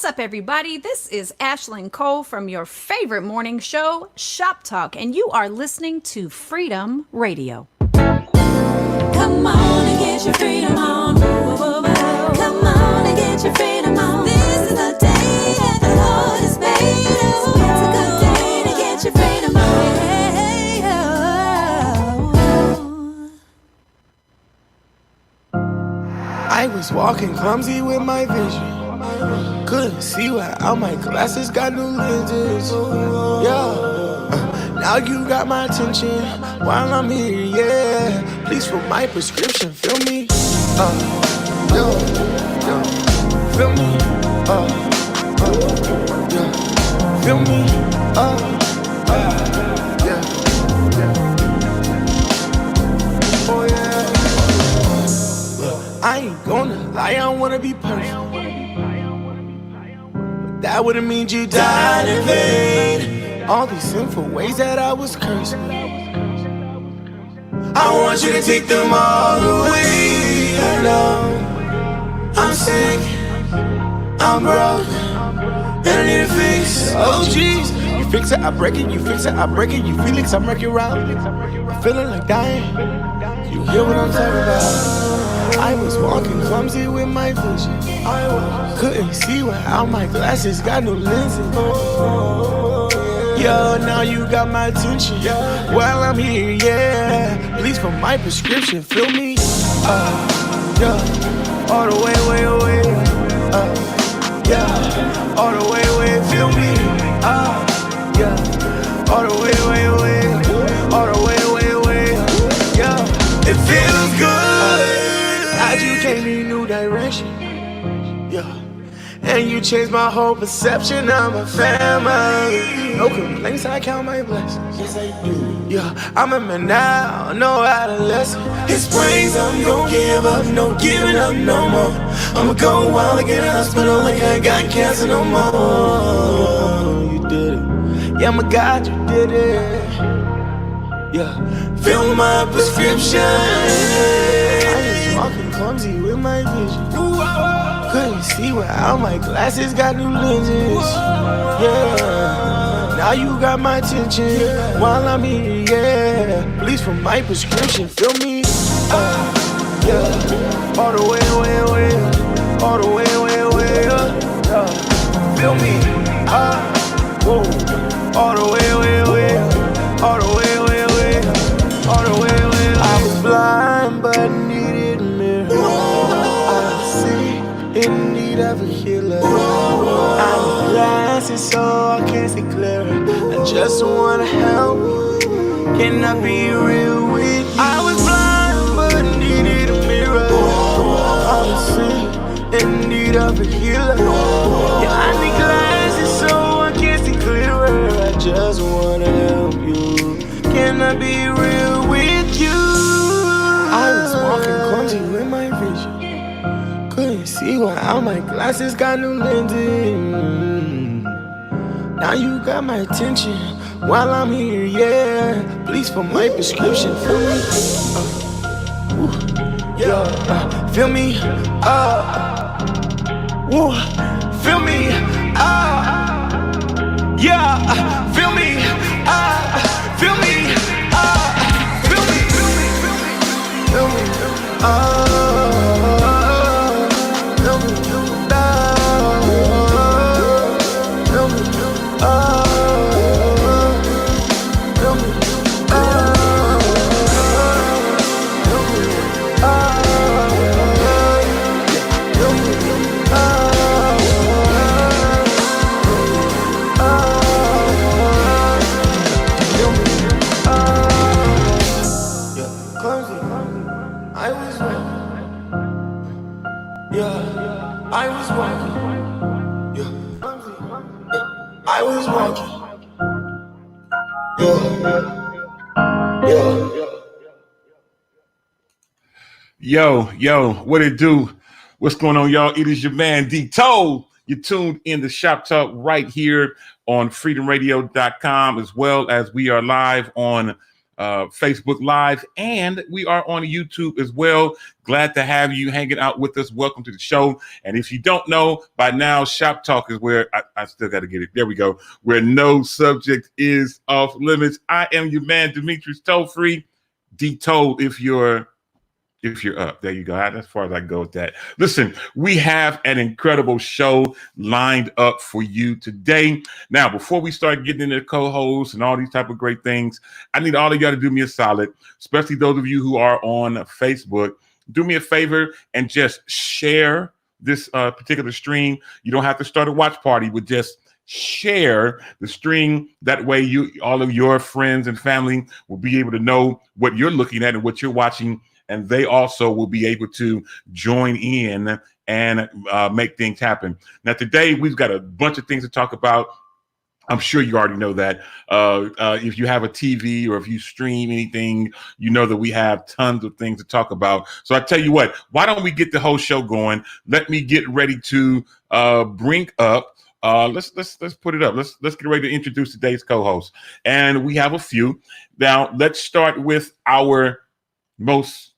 What's up, everybody? This is Ashlyn Cole from your favorite morning show, Shop Talk, and you are listening to Freedom Radio. Come on and get your freedom on. Come on and get your freedom on. This is the day that the Lord has made. It's a good day to get your freedom on. I was walking clumsy with my vision. Couldn't see without my glasses, got new lenses. Yeah, now you got my attention while I'm here, yeah. Please fill my prescription, feel me? Yeah, feel me? Yeah, feel me? Yeah. Oh yeah. I ain't gonna lie, I don't wanna be perfect. That wouldn't mean you died in vain. All these sinful ways that I was cursed. I want you to take them all away. I know I'm sick, I'm broken, and I need a fix. Oh jeez, you fix it, I break it. You fix it, I break it. You Felix, I'm wrecking around. I'm feeling like dying. You hear what I'm talking about? I was walking clumsy with my vision. I couldn't see without my glasses, got no lenses. Yo, now you got my attention. While I'm here, yeah. Please for my prescription, feel me? Yeah. All the way away. Yeah. All the way, feel me? Yeah. All the way away. All the way. Yeah. It feels good. You gave me new direction, yeah, and you changed my whole perception of my family. No complaints, I count my blessings. Yes, I do. Yeah, I'm a man now, no adolescent. His praise, I'm gon' give up, no giving up no more. I'ma go wild like in a hospital, like I got cancer no more. You did it, yeah, my God, you did it. Yeah, fill my prescription. Walking clumsy with my vision. Couldn't see without my glasses, got new lenses. Yeah, now you got my attention while I'm here, yeah. Please for my prescription, feel me? Yeah, all the way. All the way, yeah. Feel me? Whoa. All the way. All the way. All the way. I was blind, but needed a mirror. I see in need of a healer. I'm glasses so I can see clearer. I just wanna help. Can I be real with you? I was blind, but needed a mirror. I see in need of a healer. Yeah, I need glasses so I can see clearer. I just wanna help you. Can I be real with you? I was walking clumsy with my vision. Couldn't see without my glasses, got new lenses. Now you got my attention while I'm here, yeah. Please for my prescription, feel me? Yeah, feel me? Feel me? Yeah, feel me? Feel me? Yo, what it do? What's going on, y'all? It is your man, D-Toll. You're tuned in to Shop Talk right here on freedomradio.com, as well as we are live on Facebook Live, and we are on YouTube as well. Glad to have you hanging out with us. Welcome to the show. And if you don't know by now, Shop Talk is where I still got to get it. There we go. Where no subject is off limits. I am your man, Demetrius Toll-Free. D-Toll if you're up. There you go. As far as I go with that. Listen, we have an incredible show lined up for you today. Now, before we start getting into the co-hosts and all these type of great things, I need all of y'all to do me a solid, especially those of you who are on Facebook. Do me a favor and just share this particular stream. You don't have to start a watch party, but just share the stream. That way all of your friends and family will be able to know what you're looking at and what you're watching, and they also will be able to join in and make things happen. Now, today we've got a bunch of things to talk about. I'm sure you already know that. If you have a TV or if you stream anything, you know that we have tons of things to talk about. So I tell you what, why don't we get the whole show going? Let me get ready to bring up. Let's put it up. Let's get ready to introduce today's co-host, and we have a few. Now, let's start with our most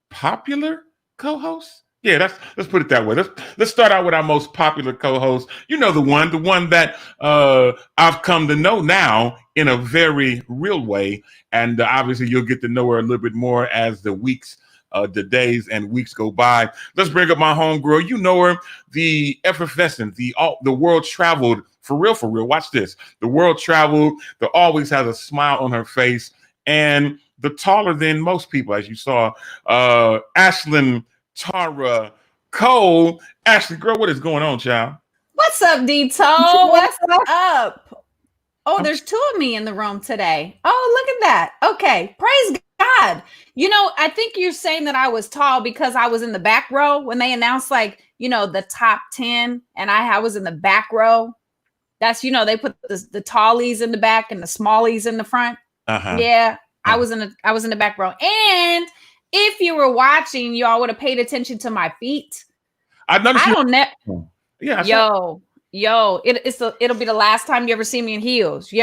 popular co-host. Yeah, let's put it that way. Let's start out with our most popular co-host. You know, the one that I've come to know now in a very real way, and obviously you'll get to know her a little bit more as the the days and weeks go by. Let's bring up my homegirl. You know her, the effervescent, the world traveled for real. Watch this. The world traveled, that always has a smile on her face, and the taller than most people, as you saw, Ashlyn Tara Cole. Ashley, girl, what is going on, child? What's up, D-Toll? What's up? Oh, there's two of me in the room today. Oh, look at that. Okay, praise God. You know, I think you're saying that I was tall because I was in the back row when they announced, like, you know, the top 10, and I was in the back row. That's, you know, they put the tallies in the back and the smallies in the front. Uh-huh. Yeah, I was in the back row. And if you were watching, y'all would have paid attention to my feet. I noticed. Yeah. It'll be the last time you ever see me in heels.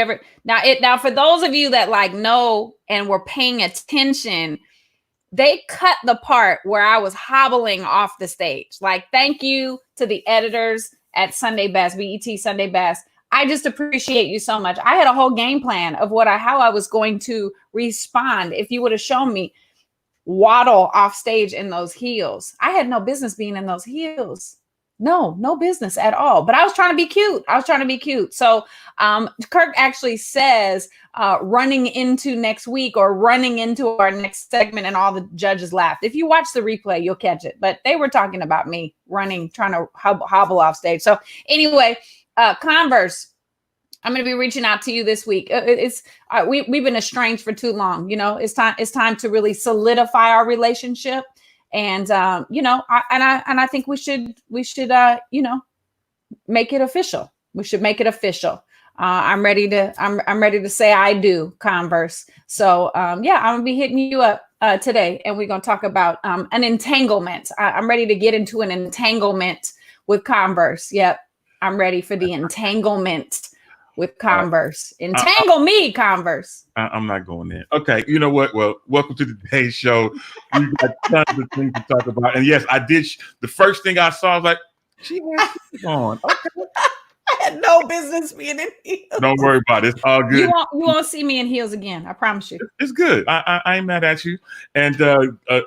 Now for those of you that like know and were paying attention, they cut the part where I was hobbling off the stage. Like, thank you to the editors at Sunday Best, BET Sunday Best. I just appreciate you so much. I had a whole game plan of how I was going to respond if you would have shown me waddle off stage in those heels. I had no business being in those heels. No business at all. But I was trying to be cute. So Kirk actually says running into next week or running into our next segment, and all the judges laughed. If you watch the replay, you'll catch it. But they were talking about me running, trying to hobble off stage. So anyway, Converse, I'm going to be reaching out to you this week. We've been estranged for too long. You know, it's time to really solidify our relationship. And you know, I think we should you know, make it official. We should make it official. I'm ready to say I do, Converse. So yeah, I'm gonna be hitting you up today, and we're gonna talk about an entanglement. I'm ready to get into an entanglement with Converse. Yep, I'm ready for the entanglement with Converse. Entangle me, Converse. I'm not going there. Okay, you know what? Well, welcome to today's show. We've got tons of things to talk about. And yes, I did. The first thing I saw was like, she has shoes on. Okay. I had no business being in heels. Don't worry about it. It's all good. You won't see me in heels again. I promise you. It's good. I ain't mad at you. And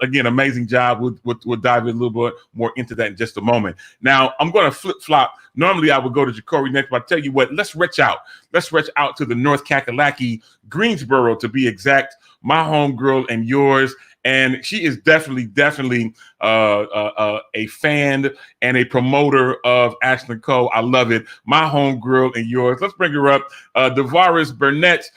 again, amazing job. We'll dive in a little bit more into that in just a moment. Now, I'm going to flip-flop. Normally, I would go to Jacory next, but I tell you what, let's reach out. Let's reach out to the North Kakalaki, Greensboro, to be exact. My homegirl and yours. And she is definitely a fan and a promoter of Ashlyn Cole. I love it. My homegirl and yours. Let's bring her up. Davaris Burnett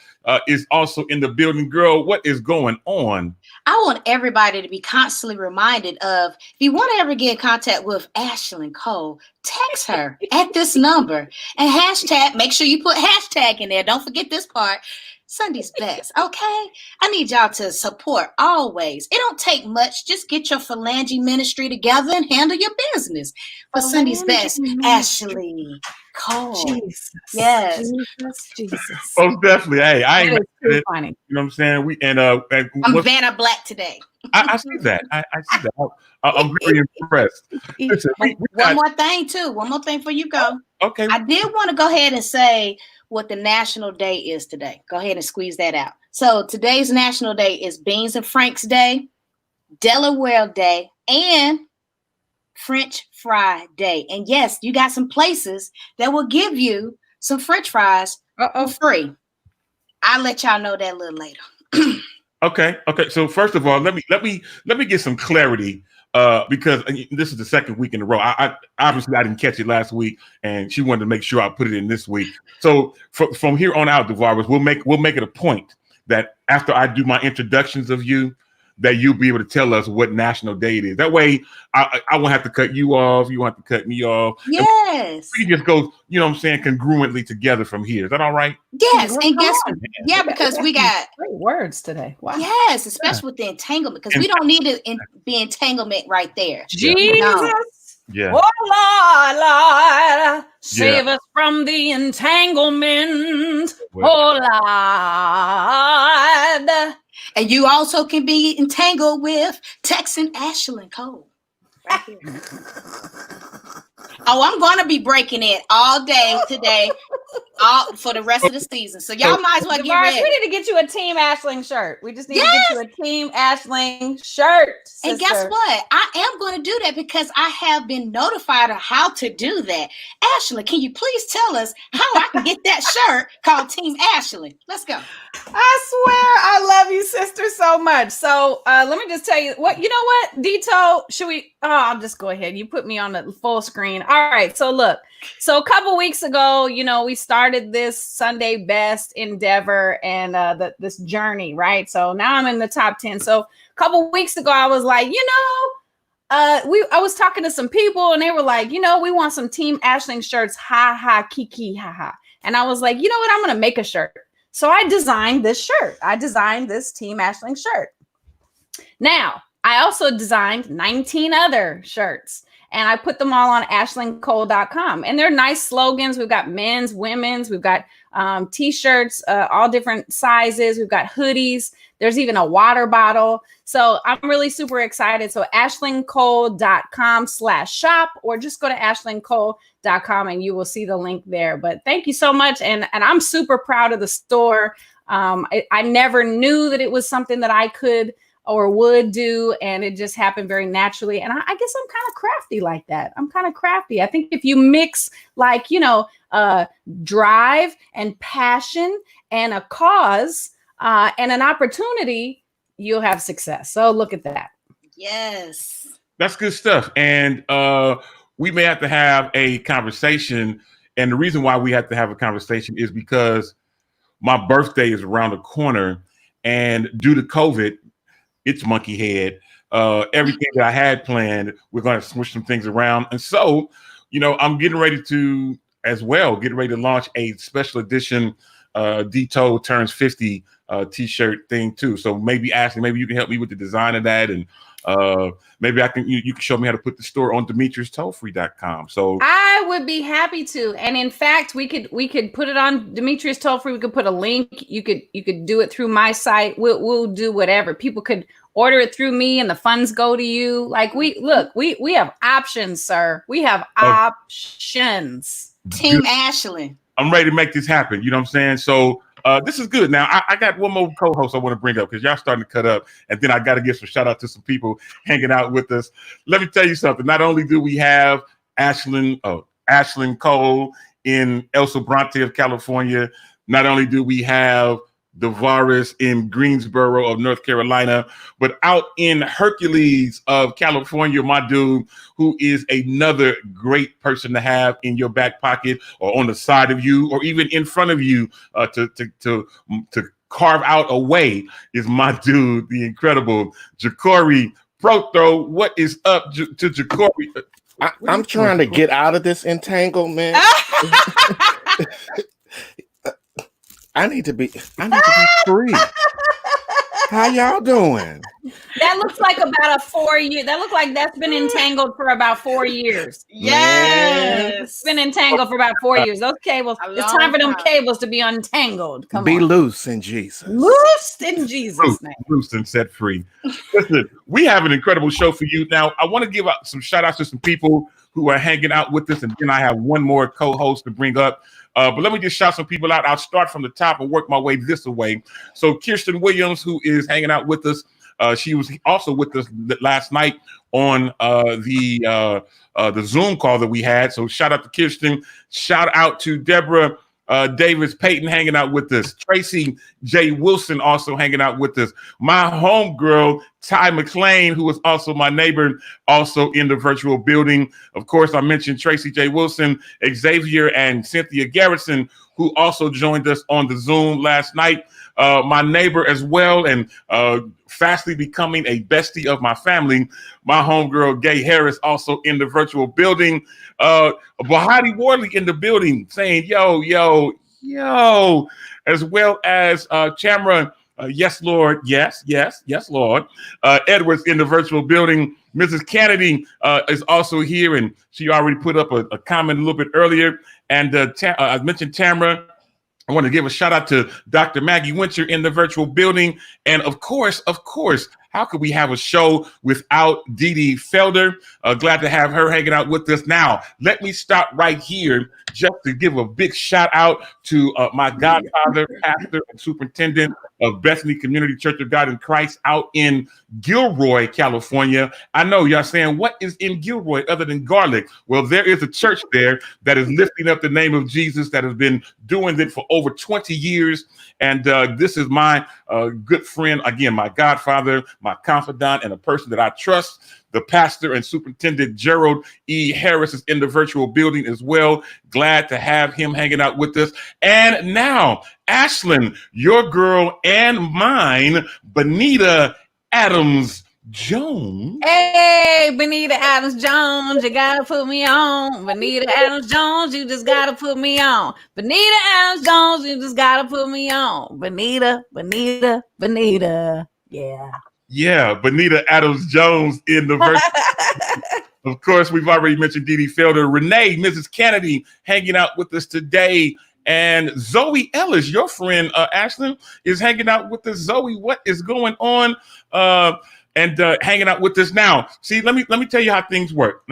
is also in the building. Girl, what is going on? I want everybody to be constantly reminded of, if you want to ever get in contact with Ashlyn Cole, text her at this number and make sure you put hashtag in there. Don't forget this part. Sunday's best, okay? I need y'all to support always. It don't take much. Just get your phalange ministry together and handle your business. For Sunday's best, Ashley Cole. Jesus. Yes. Jesus. Most definitely. Hey, I That ain't is too it. funny. You know what I'm saying? I'm Vanna Black today. I see that. I see that. I'm very impressed. Listen, we One got, more thing, too. One more thing before you go. okay. I did want to go ahead and say what the national day is today. Go ahead and squeeze that out. So today's national day is Beans and Franks Day, Delaware Day, and French Fry Day. And yes, you got some places that will give you some French fries for free. I'll let y'all know that a little later. Okay. So first of all, let me get some clarity. Because this is the second week in a row. I obviously I didn't catch it last week, and she wanted to make sure I put it in this week. So from here on out, DeVaris, we'll make it a point that after I do my introductions of you, that you'll be able to tell us what national day it is. That way, I won't have to cut you off. You won't have to cut me off. Yes. We can just go, you know what I'm saying, congruently together from here. Is that all right? Yes. And guess on. yeah, because we got Great words today. Wow. yes, especially with the entanglement, because we don't need to be entanglement right there. Jesus. No. Yeah. Oh, Lord, save us from the entanglement. Well- Oh, Lord. And you also can be entangled with Texan Ashlyn Cole. Right here. Oh, I'm going to be breaking it all day today, all for the rest of the season. So y'all might as well get DeVaris, ready. we need to get you a Team Ashling shirt. We just need to get you a Team Ashling shirt. And guess sister. what? I am going to do that because I have been notified of how to do that. Ashley, can you please tell us how I can get that shirt called Team Ashley? Let's go. I swear I love you, sister, so much. So let me just tell you what, you know what, Dito, should we, I'll just go ahead. You put me on the full screen. All right. So look, so a couple weeks ago, you know, we started this Sunday best endeavor and this journey, right? So now I'm in the top 10. So a couple weeks ago, I was like, you know, I was talking to some people and they were like, you know, we want some Team Ashling shirts. Ha ha, kiki, ha ha. And I was like, you know what? I'm going to make a shirt. So I designed this shirt. I designed this Team Ashling shirt. Now, I also designed 19 other shirts and I put them all on ashlyncole.com. And they're nice slogans. We've got men's, women's, we've got t-shirts, all different sizes. We've got hoodies. There's even a water bottle. So I'm really super excited. So ashlyncole.com/shop or just go to ashlyncole.com and you will see the link there. But thank you so much. And I'm super proud of the store. I never knew that it was something that I could or would do. And it just happened very naturally. And I guess I'm kind of crafty like that. I'm kind of crafty. I think if you mix like, you know, drive and passion and a cause and an opportunity, you'll have success. So look at that. Yes. That's good stuff. And we may have to have a conversation. And the reason why we have to have a conversation is because my birthday is around the corner. And due to COVID, it's monkey head. Everything that I had planned, we're going to switch some things around. And so, you know, I'm getting ready to launch a special edition Dito Turns 50 t-shirt thing too. So maybe Ashley, maybe you can help me with the design of that, and maybe I can you can show me how to put the store on DemetriusTollfree.com. So I would be happy to. And in fact, we could put it on Demetrius Tollfree. We could put a link. You could do it through my site. We'll do whatever. People could order it through me and the funds go to you. Like we have options, sir. We have options. Team Ashley. I'm ready to make this happen. You know what I'm saying? So this is good. Now, I got one more co-host I want to bring up because y'all starting to cut up. And then I got to give some shout out to some people hanging out with us. Let me tell you something. Not only do we have Ashlyn Cole in El Sobrante of California, not only do we have DeVaris in Greensboro of North Carolina, but out in Hercules of California, my dude, who is another great person to have in your back pocket or on the side of you or even in front of you to carve out a way, is my dude, the incredible Ja'Cory Prothro. What is up to Ja'Cory? I'm trying to get out of this entanglement. I need to be free. How y'all doing? That looks like about a 4 year. That looks like that's been entangled for about 4 years. Yes. It's been entangled for about 4 years. Those cables. A It's time for them long time. cables to be untangled. Come Be on. loose in Jesus. Loosed in Jesus' name. Loosed and set free. Listen, we have an incredible show for you. Now, I want to give out some shout outs to some people who are hanging out with us, and then I have one more co-host to bring up. But let me just shout some people out. I'll start from the top and work my way this way. So Kirsten Williams, who is hanging out with us, she was also with us last night on the Zoom call that we had. So shout out to Kirsten. Shout out to Deborah Davis Payton hanging out with us. Tracy J. Wilson also hanging out with us. My homegirl, Ty McLean, who was also my neighbor, also in the virtual building. Of course, I mentioned Tracy J. Wilson, Xavier, and Cynthia Garrison, who also joined us on the Zoom last night. My neighbor as well, and fastly becoming a bestie of my family, my homegirl, Gay Harris, also in the virtual building. Bahati Worley in the building saying, yo, as well as Chamra, yes, Lord, yes, Lord. Edwards in the virtual building. Mrs. Kennedy is also here, and she already put up a comment a little bit earlier. And I mentioned Tamara. I want to give a shout out to Dr. Maggie Winter in the virtual building. And of course, how could we have a show without Dee Dee Felder? Glad to have her hanging out with us. Now, let me stop right here just to give a big shout out to my godfather, pastor, and superintendent of Bethany Community Church of God in Christ out in Gilroy, California. I know y'all saying, what is in Gilroy other than garlic? Well, there is a church there that is lifting up the name of Jesus, that has been doing it for over 20 years. And this is my good friend, again, my godfather, my confidant, and a person that I trust. The pastor and superintendent Gerald E. Harris is in the virtual building as well. Glad to have him hanging out with us. And now, Ashlyn, your girl and mine, Benita Adams Jones. Hey, Benita Adams Jones, you gotta put me on. Benita Adams Jones, you just gotta put me on. Benita Adams Jones, you just gotta put me on. Benita. Yeah, Benita Adams Jones in the virtual. Of course, we've already mentioned Dee Dee Felder. Renee, Mrs. Kennedy, hanging out with us today. And Zoe Ellis, your friend, Ashlyn, is hanging out with us. Zoe, what is going on? And hanging out with us now. See, let me tell you how things work.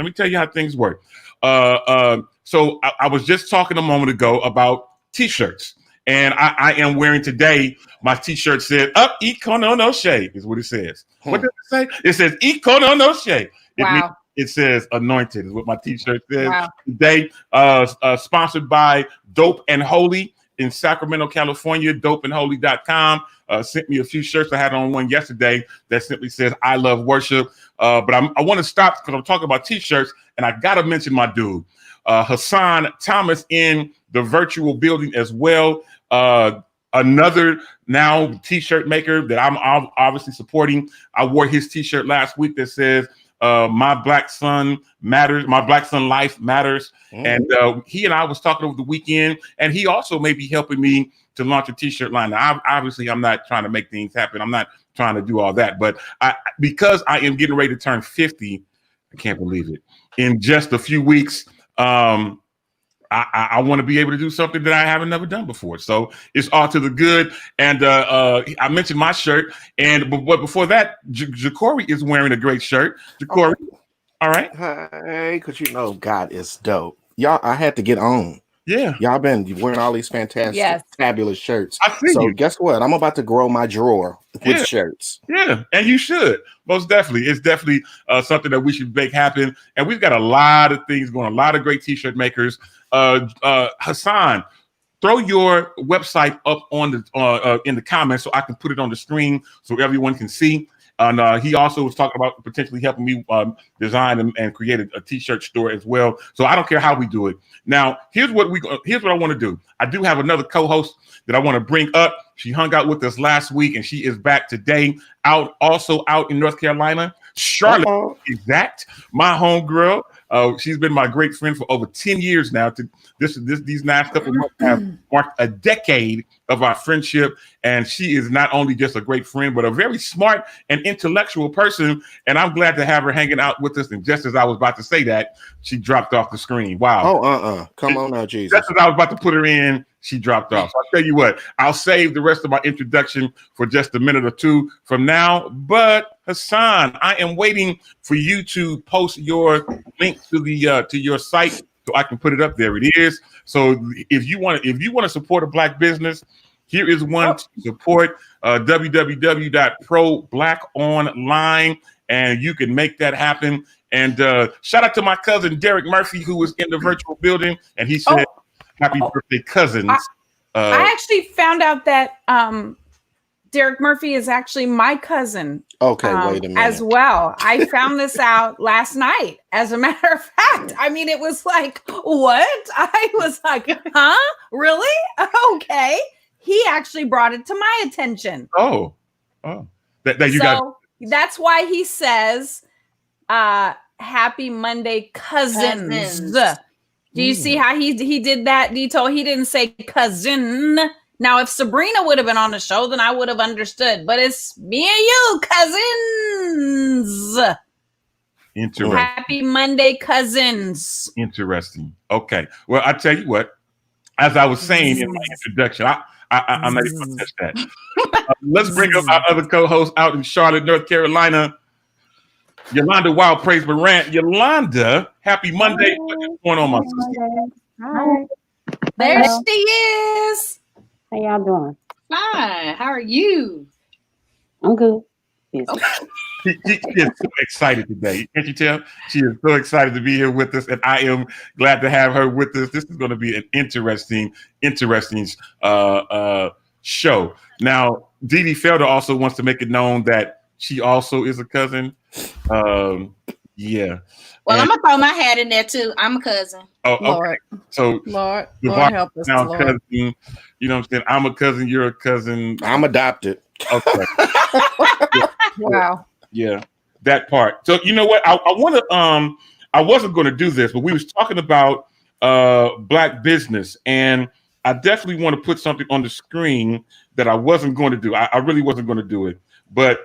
So I was just talking a moment ago about T-shirts. And I am wearing today, my T-shirt said, up, Ikono no shade, is what it says. What does it say? It says, Ikono no shade. Wow. It says anointed is what my T-shirt says. Wow. Today, sponsored by Dope and Holy in Sacramento, California. Dopeandholy.com sent me a few shirts. I had on one yesterday that simply says, I love worship. But I want to stop because I'm talking about T-shirts, and I got to mention my dude, Hassan Thomas in the virtual building as well. Another now T-shirt maker that I'm obviously supporting. I wore his T-shirt last week that says, my black son matters, my black son life matters. And he and I was talking over the weekend, and he also may be helping me to launch a T-shirt line. Now, obviously, I'm not trying to make things happen. I'm not trying to do all that, but because I am getting ready to turn 50, I can't believe it, in just a few weeks. I want to be able to do something that I haven't never done before. So it's all to the good. And I mentioned my shirt. But before that, Ja'Cory is wearing a great shirt. Ja'Cory, all right. Hey, because you know God is dope. Y'all, I had to get on. Yeah. Y'all been wearing all these fantastic, Yes. fabulous shirts. I see So you. guess what? I'm about to grow my drawer with shirts. Yeah, and you should. Most definitely. It's definitely something that we should make happen. And we've got a lot of things going, a lot of great T-shirt makers. Hassan, throw your website up on the in the comments so I can put it on the screen so everyone can see. And he also was talking about potentially helping me design and create a T-shirt store as well. So I don't care how we do it. Now, here's what I want to do. I do have another co-host that I want to bring up. She hung out with us last week, and she is back today, out in North Carolina. Charlotte, Uh-oh. exact, my homegirl. She's been my great friend for over 10 years now. These last couple of months have marked a decade of our friendship. And she is not only just a great friend, but a very smart and intellectual person. And I'm glad to have her hanging out with us. And just as I was about to say that, she dropped off the screen. Wow. Oh, come on now, Jesus. Just as I was about to put her in, she dropped off. So I'll tell you what, I'll save the rest of my introduction for just a minute or two from now. But Hassan, I am waiting for you to post your link to your site so I can put it up there. It is. So if you want to support a Black business, here is one to support, www.ProBlackOnline, and you can make that happen. And shout out to my cousin Derek Murphy, who was in the virtual building, and he said, "Happy birthday, cousins." I actually found out that Derek Murphy is actually my cousin. Okay, wait a minute. As well. I found this out last night, as a matter of fact. I mean, it was like, what? I was like, huh? Really? Okay. He actually brought it to my attention. That you got. That's why he says, happy Monday, cousins. Do you see how he did that, Dito? He didn't say cousin. Now, if Sabrina would have been on the show, then I would have understood. But it's me and you, cousins. Interesting. Happy Monday, cousins. Interesting. Okay. Well, I tell you what, as I was saying in my introduction, I'm not even going to touch that. Let's bring up our other co-host out in Charlotte, North Carolina, Yolanda Wild Praise Morant. Yolanda, happy Monday. What's going on, my sister? Hi. There Hello. she is. How y'all doing? Fine. How are you? I'm good. Yes. She is so excited today. Can't you tell? She is so excited to be here with us, and I am glad to have her with us. This is going to be an interesting show. Now, Dee Dee Felder also wants to make it known that she also is a cousin. Yeah. Well, I'm gonna throw my hat in there too. I'm a cousin. Oh, okay. Lord, So Lord Devon help us, now Lord. cousin. You know what I'm saying? I'm a cousin. You're a cousin. I'm adopted. Okay. Wow. Yeah, that part. So you know what? I want to. I wasn't going to do this, but we was talking about Black business, and I definitely want to put something on the screen that I wasn't going to do. I really wasn't going to do it, but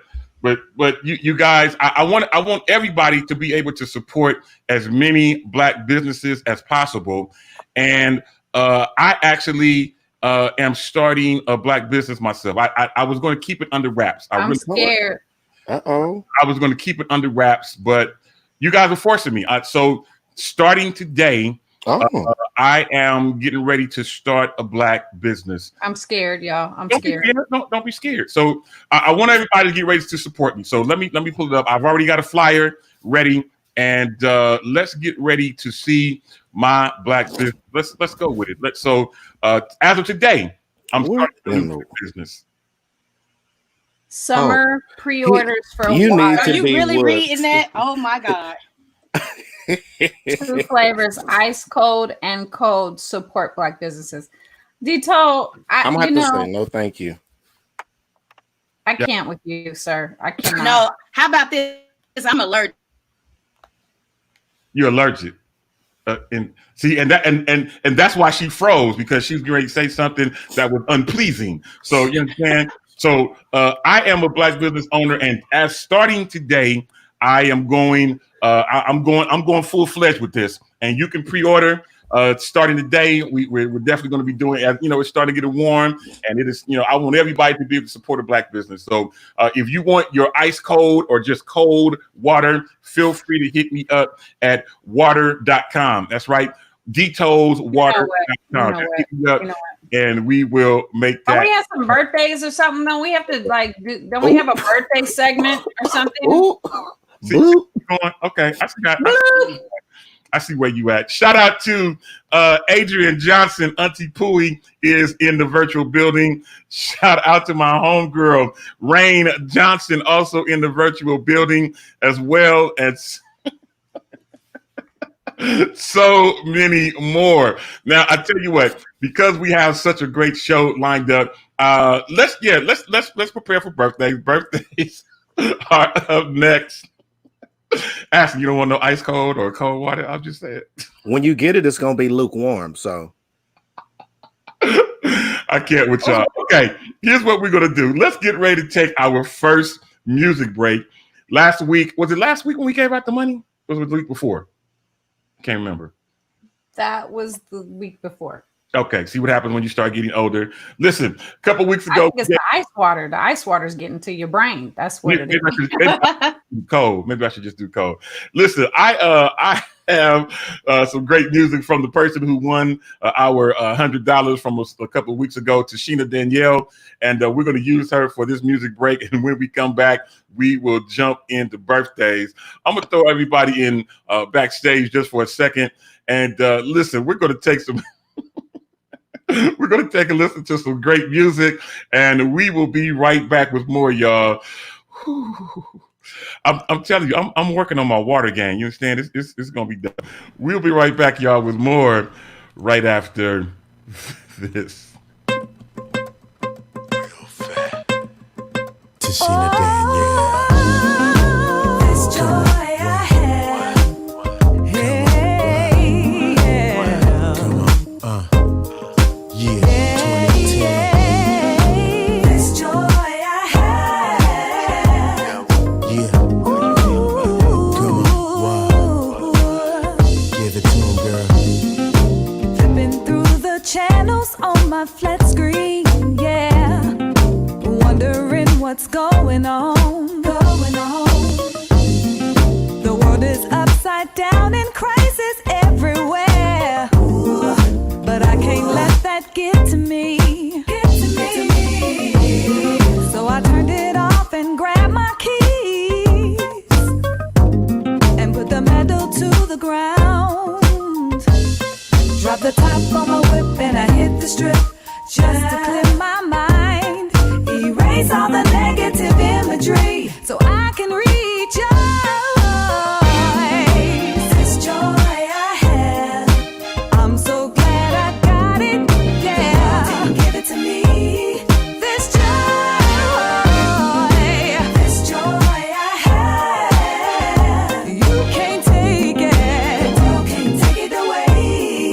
you guys, I want everybody to be able to support as many Black businesses as possible, and I actually am starting a Black business myself. I was going to keep it under wraps. I'm scared. Uh-oh. I was going to keep it under wraps, but you guys are forcing me. So starting today, I am getting ready to start a Black business. I'm scared, y'all. I'm Don't scared. be scared. Don't be scared. So I want everybody to get ready to support me. So let me pull it up. I've already got a flyer ready, and let's get ready to see my Black business. Let's go with it. So as of today, I'm starting a new business. Summer pre-orders for you water. need Are to you be really what? reading that? Oh my God. 2 flavors, ice cold and cold, support Black businesses. Dito, I'm gonna have to say no, thank you. I can't with you, sir. I cannot. No, how about this? I'm allergic. You're allergic. And that's why she froze, because she was going to say something that was unpleasing. So you understand? So I am a Black business owner, and as starting today, I am going. I'm going full fledged with this, and you can pre-order. Starting today, we're definitely going to be doing. As you know, it's starting to get warm, and it is. You know, I want everybody to be able to support a Black business. So if you want your ice cold or just cold water, feel free to hit me up at water.com. That's right, Deto'sWater.com. Hit me up, and we will make that. Don't we have some birthdays or something? Don't we have to don't we have a birthday segment or something? Ooh. See, okay, I see where you at. Shout out to Adrian Johnson. Auntie Pooey is in the virtual building. Shout out to my homegirl, Rain Johnson, also in the virtual building, as well as so many more. Now, I tell you what, because we have such a great show lined up, let's prepare for birthdays. Birthdays are up next. Asking, you don't want no ice cold or cold water? I'll just say it. When you get it, it's gonna be lukewarm. So I can't with y'all. Okay, here's what we're gonna do. Let's get ready to take our first music break. Last week, was it last week when we gave out the money? Or was it the week before? Can't remember. That was the week before. Okay, see what happens when you start getting older. Listen, a couple weeks I ago, think it's the ice water. The ice water's getting to your brain. That's what it maybe I is. should- maybe I should do cold. Maybe I should just do cold. Listen, I have some great music from the person who won our $100 from a couple of weeks ago, Tashina Danielle, and we're going to use her for this music break. And when we come back, we will jump into birthdays. I'm going to throw everybody in backstage just for a second. And listen, we're going to take some. We're going to take a listen to some great music, and we will be right back with more, y'all. I'm telling you, I'm working on my water game. You understand? It's going to be done. We'll be right back, y'all, with more right after this. Tashina Danielle. This joy I have. Hey, yeah. Yeah, This joy I have. 2010. Yeah, come on, give it to him, girl. Flipping through the channels on my flat screen, yeah. Wondering what's going on. The world is upside down and crisis everywhere. But I can't let that get to me. So I turned it off and grabbed my keys and put the metal to the ground. Drop the top on my whip and I hit the strip just to clear my mind. Erase all the negative imagery so I can rejoice. This joy I have, I'm so glad I got it. Yeah, give it to me. This joy I have, you can't take it, you can't take it away.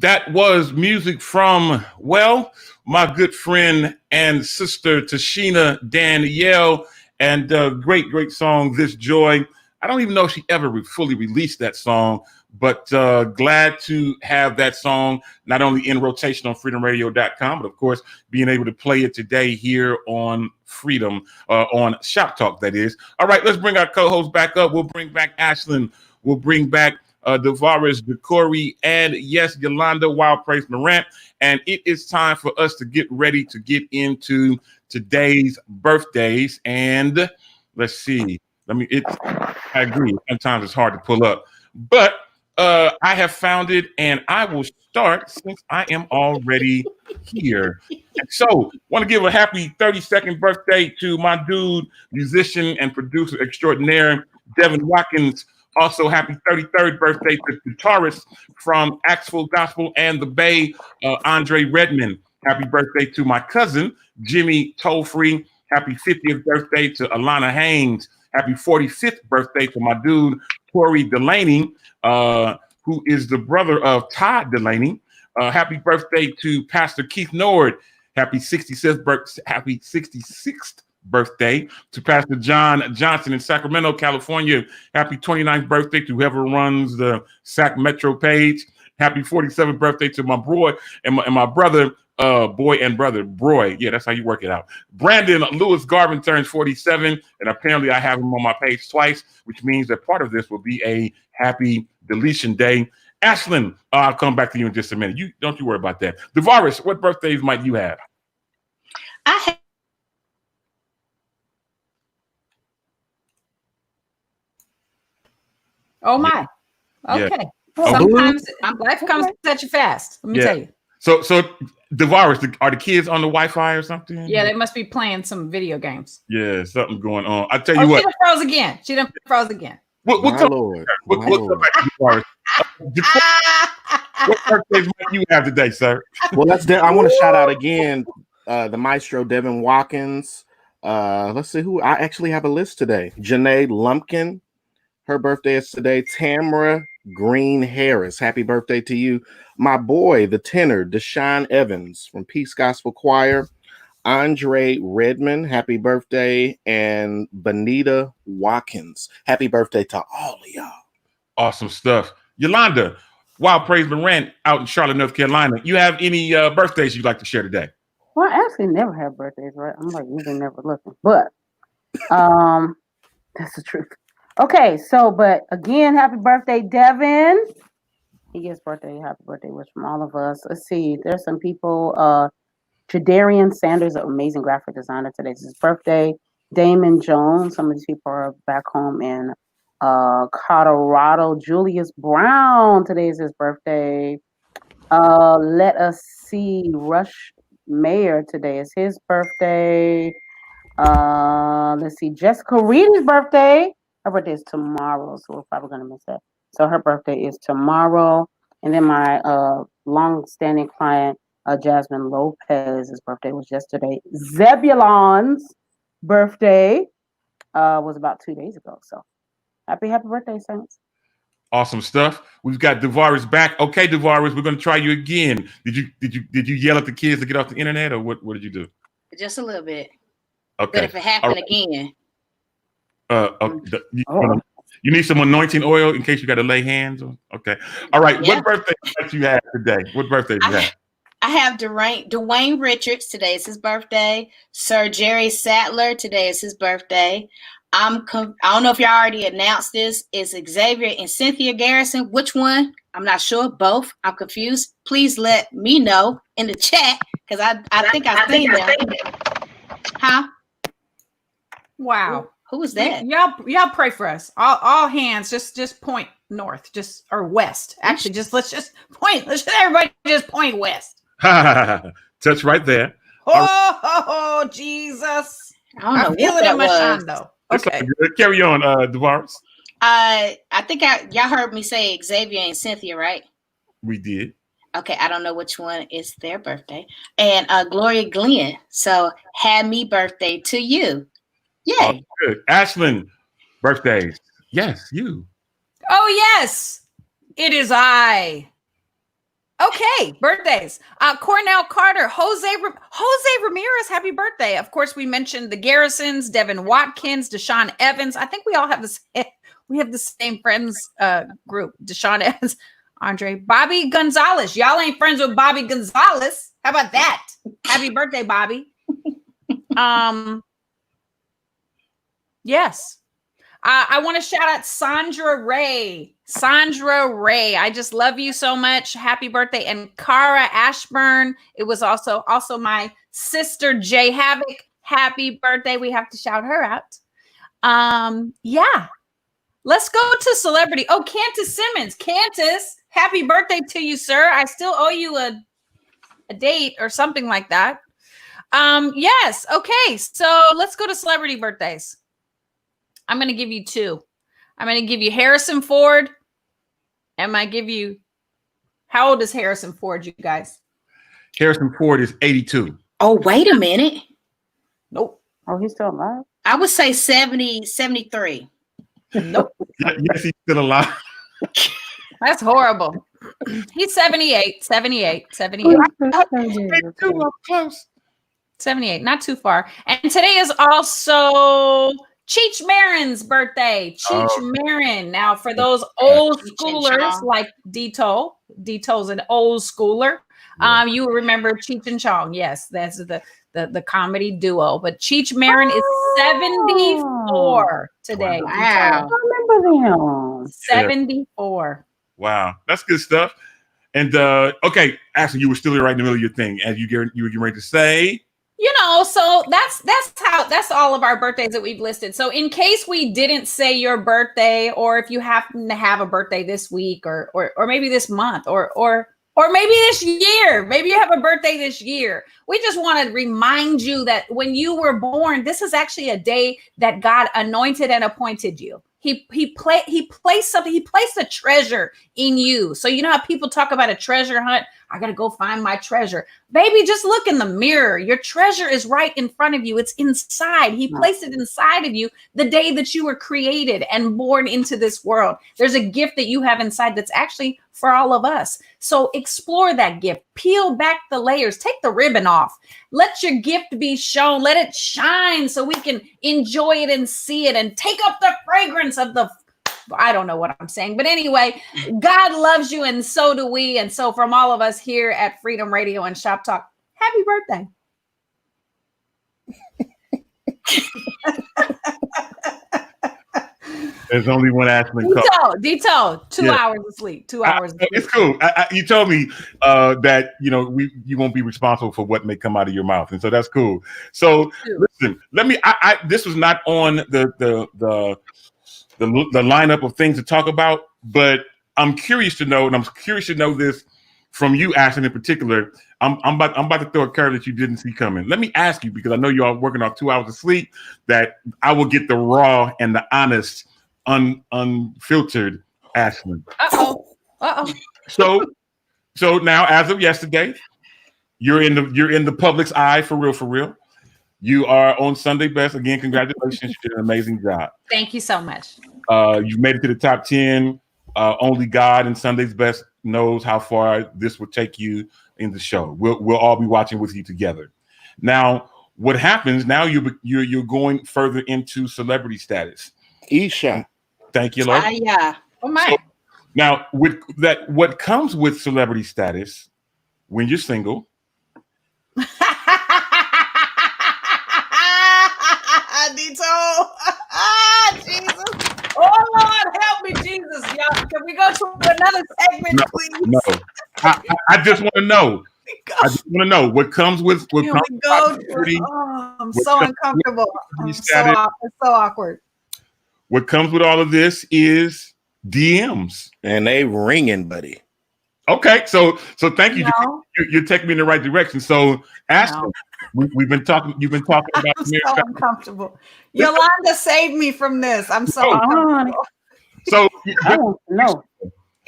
that was music from, well, my good friend and sister Tashina Danielle, and great song, This Joy. I don't even know if she ever fully released that song, but glad to have that song not only in rotation on freedomradio.com, but of course being able to play it today here on Freedom, on Shop Talk, that is. All right, let's bring our co-host back up. We'll bring back Ashlyn. We'll bring back Davaris, Decory, and yes, Yolanda Wild Praise Morant. And it is time for us to get ready to get into today's birthdays. And let's see. I agree. Sometimes it's hard to pull up, but I have found it, and I will start since I am already here. And so, want to give a happy 32nd birthday to my dude, musician and producer extraordinaire, Devin Watkins. Also, happy 33rd birthday to guitarist from Axel Gospel and the Bay, Andre Redmond. Happy birthday to my cousin, Jimmy Tollfree. Happy 50th birthday to Alana Haynes. Happy 45th birthday to my dude, Corey Delaney, who is the brother of Todd Delaney. Happy birthday to Pastor Keith Nord. Happy 66th birthday to Pastor John Johnson in Sacramento, California. Happy 29th birthday to whoever runs the Sac Metro page. Happy 47th birthday to my boy and my brother, Broy. Yeah, that's how you work it out. Brandon Lewis Garvin turns 47, and apparently I have him on my page twice, which means that part of this will be a happy deletion day. Ashlyn, I'll come back to you in just a minute. Don't you worry about that. Davaris, what birthdays might you have? Oh my. Yeah. Okay. Oh, Sometimes life comes at you fast. Let me tell you. So Davaris, are the kids on the Wi-Fi or something? Yeah, they must be playing some video games. Yeah, something going on. I tell you what. She done froze again. She done froze again. What birthdays might you have today, sir? Well, I want to shout out again the maestro Devin Watkins. Let's see who I actually have a list today. Janae Lumpkin, her birthday is today. Tamara Green Harris, happy birthday to you. My boy, the tenor Deshaun Evans from Peace Gospel Choir. Andre Redmond, happy birthday. And Benita Watkins, happy birthday to all of y'all. Awesome stuff. Yolanda, Wild Praise Morant out in Charlotte, North Carolina. You have any birthdays you'd like to share today? Well, I actually never have birthdays, right? I'm like usually never looking, but that's the truth. Okay, so but again, happy birthday, Devin. He gets happy birthday wish from all of us. Let's see, there's some people. Jadarian Sanders, an amazing graphic designer. Today's his birthday. Damon Jones. Some of these people are back home in Colorado. Julius Brown. Today is his birthday. Let us see. Rush Mayer. Today is his birthday. Let's see. Jessica Reed's birthday. Her birthday is tomorrow, so we're probably gonna miss that. So her birthday is tomorrow. And then my long-standing client, Jasmine Lopez's birthday was yesterday. Zebulon's birthday was about 2 days ago. So happy birthday, Saints. Awesome stuff. We've got Davaris back. Okay, Davaris, we're going to try you again. Did you yell at the kids to get off the internet, or what did you do? Just a little bit. Okay. But if it happened again. You need some anointing oil in case you got to lay hands on. Okay. All right. Yeah. What birthday that you have today? What birthday you have? I have Dwayne Richards. Today is his birthday. Sir Jerry Sattler. Today is his birthday. I don't know if y'all already announced this. It's Xavier and Cynthia Garrison. Which one? I'm not sure. Both. I'm confused. Please let me know in the chat because I think I've seen them. Huh? Wow. Who is that? Y'all pray for us. All hands just point north, or west. Actually, let's just point. Let's just everybody just point west. Touch right there. Oh, Jesus. I feel it in my shando. Okay. Carry on, Davaris. I think y'all heard me say Xavier and Cynthia, right? We did. Okay, I don't know which one is their birthday. And Gloria Glenn. So happy birthday to you. Yay. Oh, good. Ashlyn, birthdays. Yes, you. Oh, yes. It is I. Okay, birthdays. Cornell Carter, Jose Ramirez, happy birthday. Of course, we mentioned the Garrisons, Devin Watkins, Deshaun Evans. I think we all have the same friends group. Deshaun Evans, Andre, Bobby Gonzalez. Y'all ain't friends with Bobby Gonzalez. How about that? Happy birthday, Bobby. Yes. I want to shout out Sandra Ray. Sandra Ray, I just love you so much. Happy birthday. And Cara Ashburn. It was also my sister, Jay Havoc. Happy birthday. We have to shout her out. Yeah. Let's go to celebrity. Oh, Candace Simmons. Candace, happy birthday to you, sir. I still owe you a date or something like that. Yes. Okay. So let's go to celebrity birthdays. I'm going to give you two. I'm going to give you Harrison Ford. And I give you, how old is Harrison Ford, you guys? Harrison Ford is 82. Oh, wait a minute. Nope. Oh, he's still alive? I would say 70, 73. Nope. Yes, he's still alive. That's horrible. He's 78. 78. Close. 78. Not too far. And today is also Cheech Marin's birthday. Cheech Marin. Now, for those old schoolers like Deto's an old schooler. You remember Cheech and Chong. Yes, that's the comedy duo. But Cheech Marin is 74 today. Wow. I remember him. 74. Wow, that's good stuff. And okay, Ashley, you were still right in the middle of your thing, and you were getting ready to say. So that's all of our birthdays that we've listed. So in case we didn't say your birthday, or if you happen to have a birthday this week or maybe this month or maybe this year, maybe you have a birthday this year. We just want to remind you that when you were born, this is actually a day that God anointed and appointed you. He placed something, he placed a treasure in you. So you know how people talk about a treasure hunt? I got to go find my treasure. Baby, just look in the mirror. Your treasure is right in front of you. It's inside. He placed it inside of you the day that you were created and born into this world. There's a gift that you have inside that's actually for all of us. So explore that gift. Peel back the layers. Take the ribbon off. Let your gift be shown. Let it shine so we can enjoy it and see it and take up the fragrance of the, I don't know what I'm saying. But anyway, God loves you and so do we. And so from all of us here at Freedom Radio and Shop Talk, happy birthday. There's only one Ashley. Dito, 2 hours of sleep. 2 hours of sleep. It's cool. You told me that you won't be responsible for what may come out of your mouth, and so that's cool. So listen, let me. This was not on the lineup of things to talk about, but I'm curious to know, and I'm curious to know this from you, Ashton, in particular. I'm about to throw a curve that you didn't see coming. Let me ask you, because I know you're all working off 2 hours of sleep, that I will get the raw and the honest, unfiltered Ashland. Uh-oh. So now, as of yesterday, you're in the public's eye for real. You are on Sunday Best. Again, congratulations. You did an amazing job. Thank you so much. You've made it to the top 10. Only God and Sunday's Best knows how far this will take you in the show. We'll all be watching with you together. Now, what happens now? You're going further into celebrity status. Isha. Thank you, Lord. Yeah. Oh my. So, now, with that, what comes with celebrity status when you're single? Dito. Jesus. Oh Lord, help me, Jesus. Y'all, can we go to another segment, please? No. I just want to know. I just want to know what comes with what comes with popularity. I'm so uncomfortable. It's so awkward. What comes with all of this is DMs, and they ringing, buddy. Okay, so thank you. No. You're taking me in the right direction. So, Ashton, we've been talking. You've been talking about. I'm so uncomfortable. Yolanda saved me from this. I'm so uncomfortable. So, I don't know.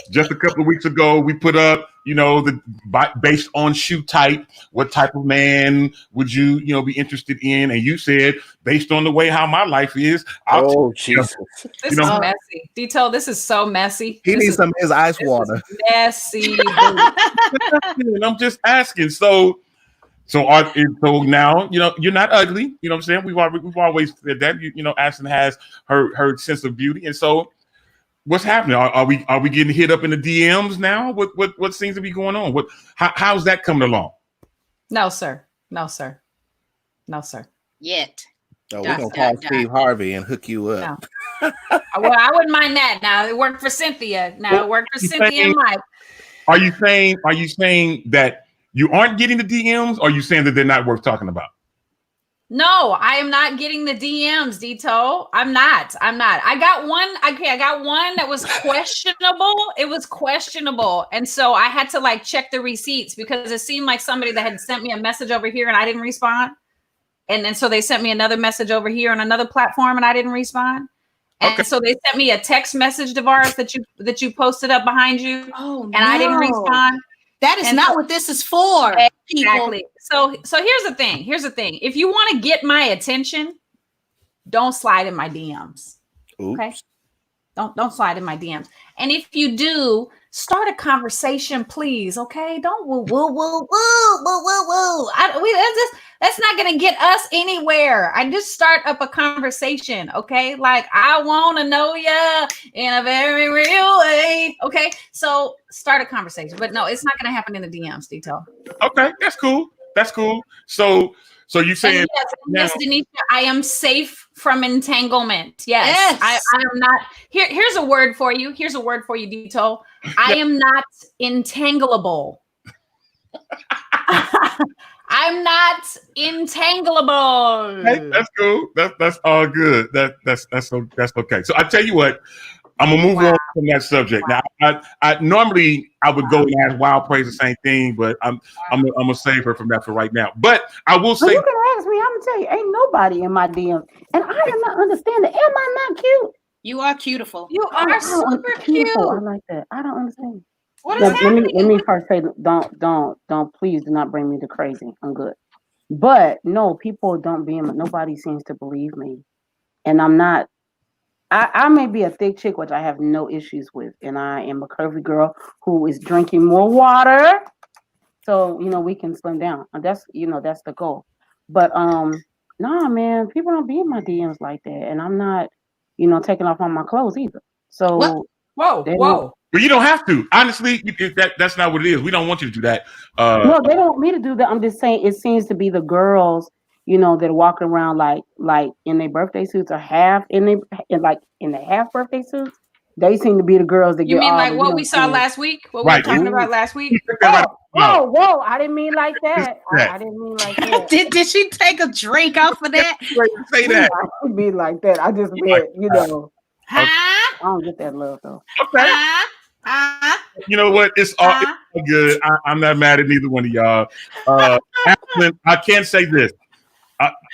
Just a couple of weeks ago, we put up, you know, based on shoe type, what type of man would you, you know, be interested in? And you said, based on the way how my life is, Oh, Jesus. This You know- is messy. Detail, this is so messy. He This needs is- some of his ice this water. is messy. and I'm just asking. So now, you know, you're not ugly. You know what I'm saying? We've always said that. You know, Ashton has her sense of beauty, and so what's happening? Are we getting hit up in the DMs now? What seems to be going on? How's that coming along? No, sir. No, sir. No, sir. Yet. Oh, we're Dot, gonna dot, call dot. Steve Harvey and hook you up. Well, I wouldn't mind that. Now it worked for Cynthia. Now it worked for You Cynthia and Mike. Are you saying that you aren't getting the DMs, or are you saying that they're not worth talking about? No, I am not getting the DMs, Dito. I'm not. I got one. I got one that was questionable. It was questionable. And so I had to like check the receipts because it seemed like somebody that had sent me a message over here and I didn't respond. And then so they sent me another message over here on another platform and I didn't respond. And Okay. so they sent me a text message, DeVaris, that you posted up behind you, Oh, and I didn't respond. That is And not so- what this is for. People. Exactly. So here's the thing. If you want to get my attention, don't slide in my DMs. Oops. Okay. Don't slide in my DMs. And if you do, start a conversation, please. Okay. Don't woo woo woo woo woo woo woo. That's not gonna get us anywhere. I just start up a conversation. Okay. Like I want to know ya in a very real way. Okay. So start a conversation. But no, it's not gonna happen in the DMs, Detail. Okay, that's cool. So you saying And yes, Denisha, I am safe from entanglement. Yes, Yes. I am not. Here's a word for you. Here's a word for you, Dito. I am not entangleable. I'm not entangleable. hey, that's cool. That's all good. That's okay. So I tell you what, I'm gonna move Wow. on from that subject. Now, I normally I would go and ask Wild Praise the same thing, but I'm gonna save her from that for right now. But I will So say, you can ask me. I'm gonna tell you, ain't nobody in my DMs, and I am not understanding. Am I not cute? You are beautiful. You I are don't super understand cute. people. I like that. I don't understand. What is Let happening? me first say, don't please do not bring me to crazy. I'm good. But no, people don't be in. Nobody seems to believe me, and I'm not. I may be a thick chick, which I have no issues with, and I am a curvy girl who is drinking more water, so we can slim down. And that's that's the goal. But nah, man, people don't be in my DMs like that, and I'm not taking off on my clothes either. So What? Whoa, They whoa. but you don't have to. Honestly, that's not what it is. We don't want you to do that. no, they don't want me to do that. I'm just saying it seems to be the girls, that are walking around like in their birthday suits or half in the half birthday suits. They seem to be the girls that You get mean all like the, what we saw last week? What we Right. were talking about last week? Whoa! I didn't mean like that. I didn't mean like that. Did she take a drink off of that? Say that. I didn't mean like that. I just meant, Huh? I don't get that love though. Okay. Huh? You know what? It's all good. I'm not mad at neither one of y'all. Ashlyn, I can say this.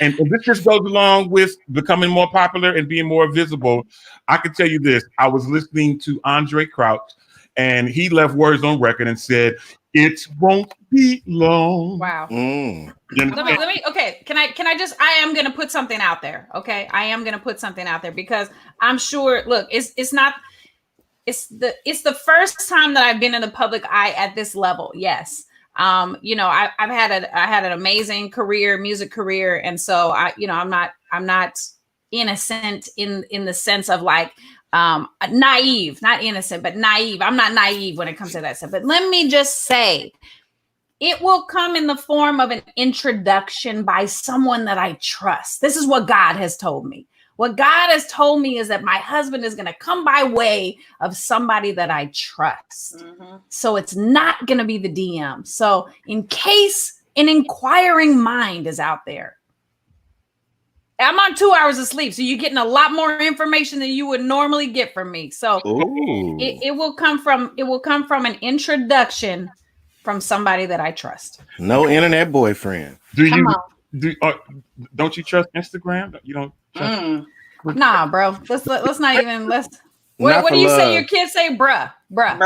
And this just goes along with becoming more popular and being more visible. I can tell you this. I was listening to Andre Crouch, and he left words on record and said, "It won't be long." Wow. Mm. You know? Let me okay. Can I just I am gonna put something out there. Okay. I am gonna put something out there because I'm sure look, it's the first time that I've been in the public eye at this level. Yes. I've had an amazing music career. And so I'm not innocent in the sense of like naive, not innocent, but naive. I'm not naive when it comes to that stuff. But let me just say, it will come in the form of an introduction by someone that I trust. This is what God has told me. What God has told me is that my husband is going to come by way of somebody that I trust. Mm-hmm. So it's not going to be the DM. So in case an inquiring mind is out there, I'm on 2 hours of sleep. So you're getting a lot more information than you would normally get from me. So Ooh. it will come from an introduction from somebody that I trust. No internet boyfriend. Come on. Don't you trust Instagram? You don't trust Mm. Nah, bro. Let's not even Not what for do you say love. your kids say? Bruh. Bruh.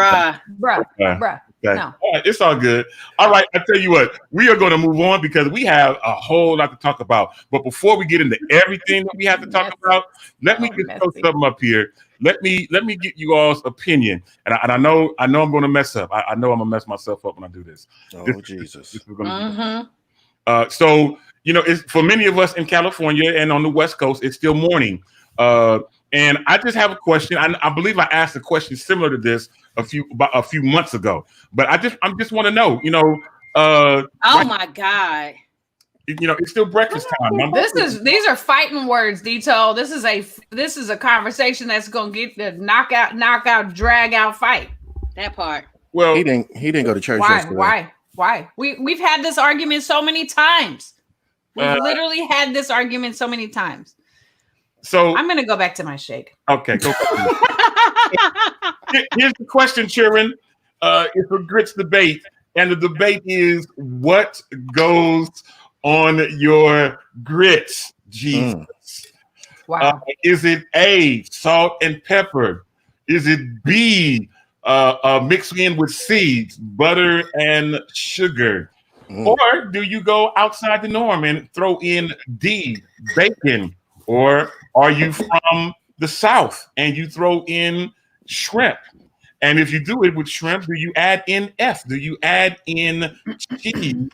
Bruh. Yeah. Bruh. Okay. No. All right, it's all good. All right, I tell you what, we are going to move on because we have a whole lot to talk about. But before we get into everything that we have to talk about, let me just throw something up here. Let me get you all's opinion. And I know I'm going to mess up. I know I'm gonna mess myself up when I do this. Oh, Jesus. This is gonna be so it's for many of us in California and on the West Coast, it's still morning. And I just have a question. I believe I asked a question similar to this a few months ago, but I just want to know. Oh my God. It's still breakfast time. These are fighting words, Dito. This is a conversation that's gonna get the knockout, drag out fight. That part. Well, he didn't go to church yesterday. Why? We've had this argument so many times. We've literally had this argument so many times. So I'm gonna go back to my shake. Okay, go. Here's the question, Sharon. It's a grits debate, and the debate is what goes on your grits, Jesus. Wow. Is it A, salt and pepper? Is it B, mixed in with seeds, butter and sugar? Or do you go outside the norm and throw in D, bacon? Or are you from the South and you throw in shrimp? And if you do it with shrimp, do you add in F? Do you add in cheese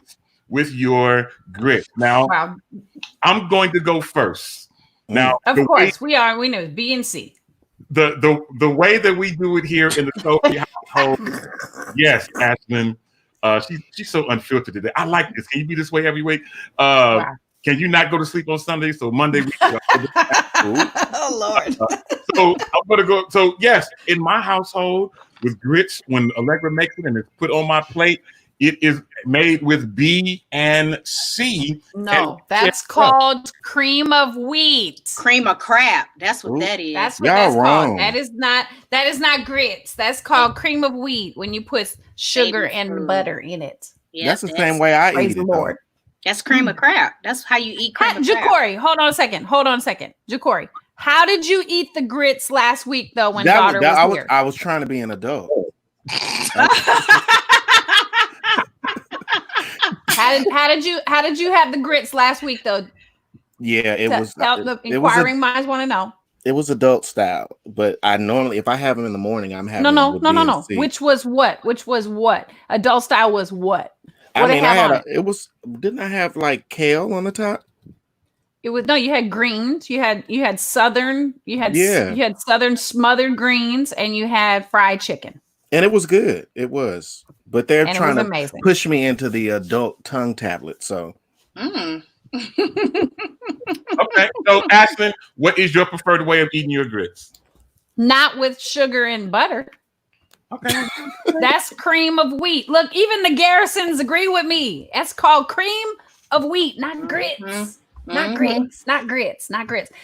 with your grits? Now, I'm going to go first. Now, of course, we know B and C. The way that we do it here in the Sophie household, yes, Ashlyn, she's so unfiltered today. I like this. Can you be this way every week? Can you not go to sleep on Sunday? So Monday we oh Lord. So I'm gonna go. So yes, in my household with grits, when Allegra makes it and it's put on my plate, it is made with B and C. No, that's called cream of wheat. Cream of crap. That's what that is. That's what that's called. That is not grits. That's called cream of wheat when you put sugar and butter in it. Yeah, that's the same way I eat it. Lord. That's cream of crap. That's how you eat cream of crap. Jacory, hold on a second. Jacory, how did you eat the grits last week though when daughter was here? I was trying to be an adult. How did you have the grits last week though? Yeah, it was. The inquiring minds want to know. It was adult style, but I normally, if I have them in the morning, I'm having no. Which was what? Adult style was what? I mean, didn't I have like kale on the top? It was you had greens, you had southern smothered greens, and you had fried chicken. And it was good. It was. But they're trying to push me into the adult tongue tablet. So okay. So Ashlyn, what is your preferred way of eating your grits? Not with sugar and butter. Okay. That's cream of wheat. Look, even the Garrisons agree with me. That's called cream of wheat, not grits. Not grits.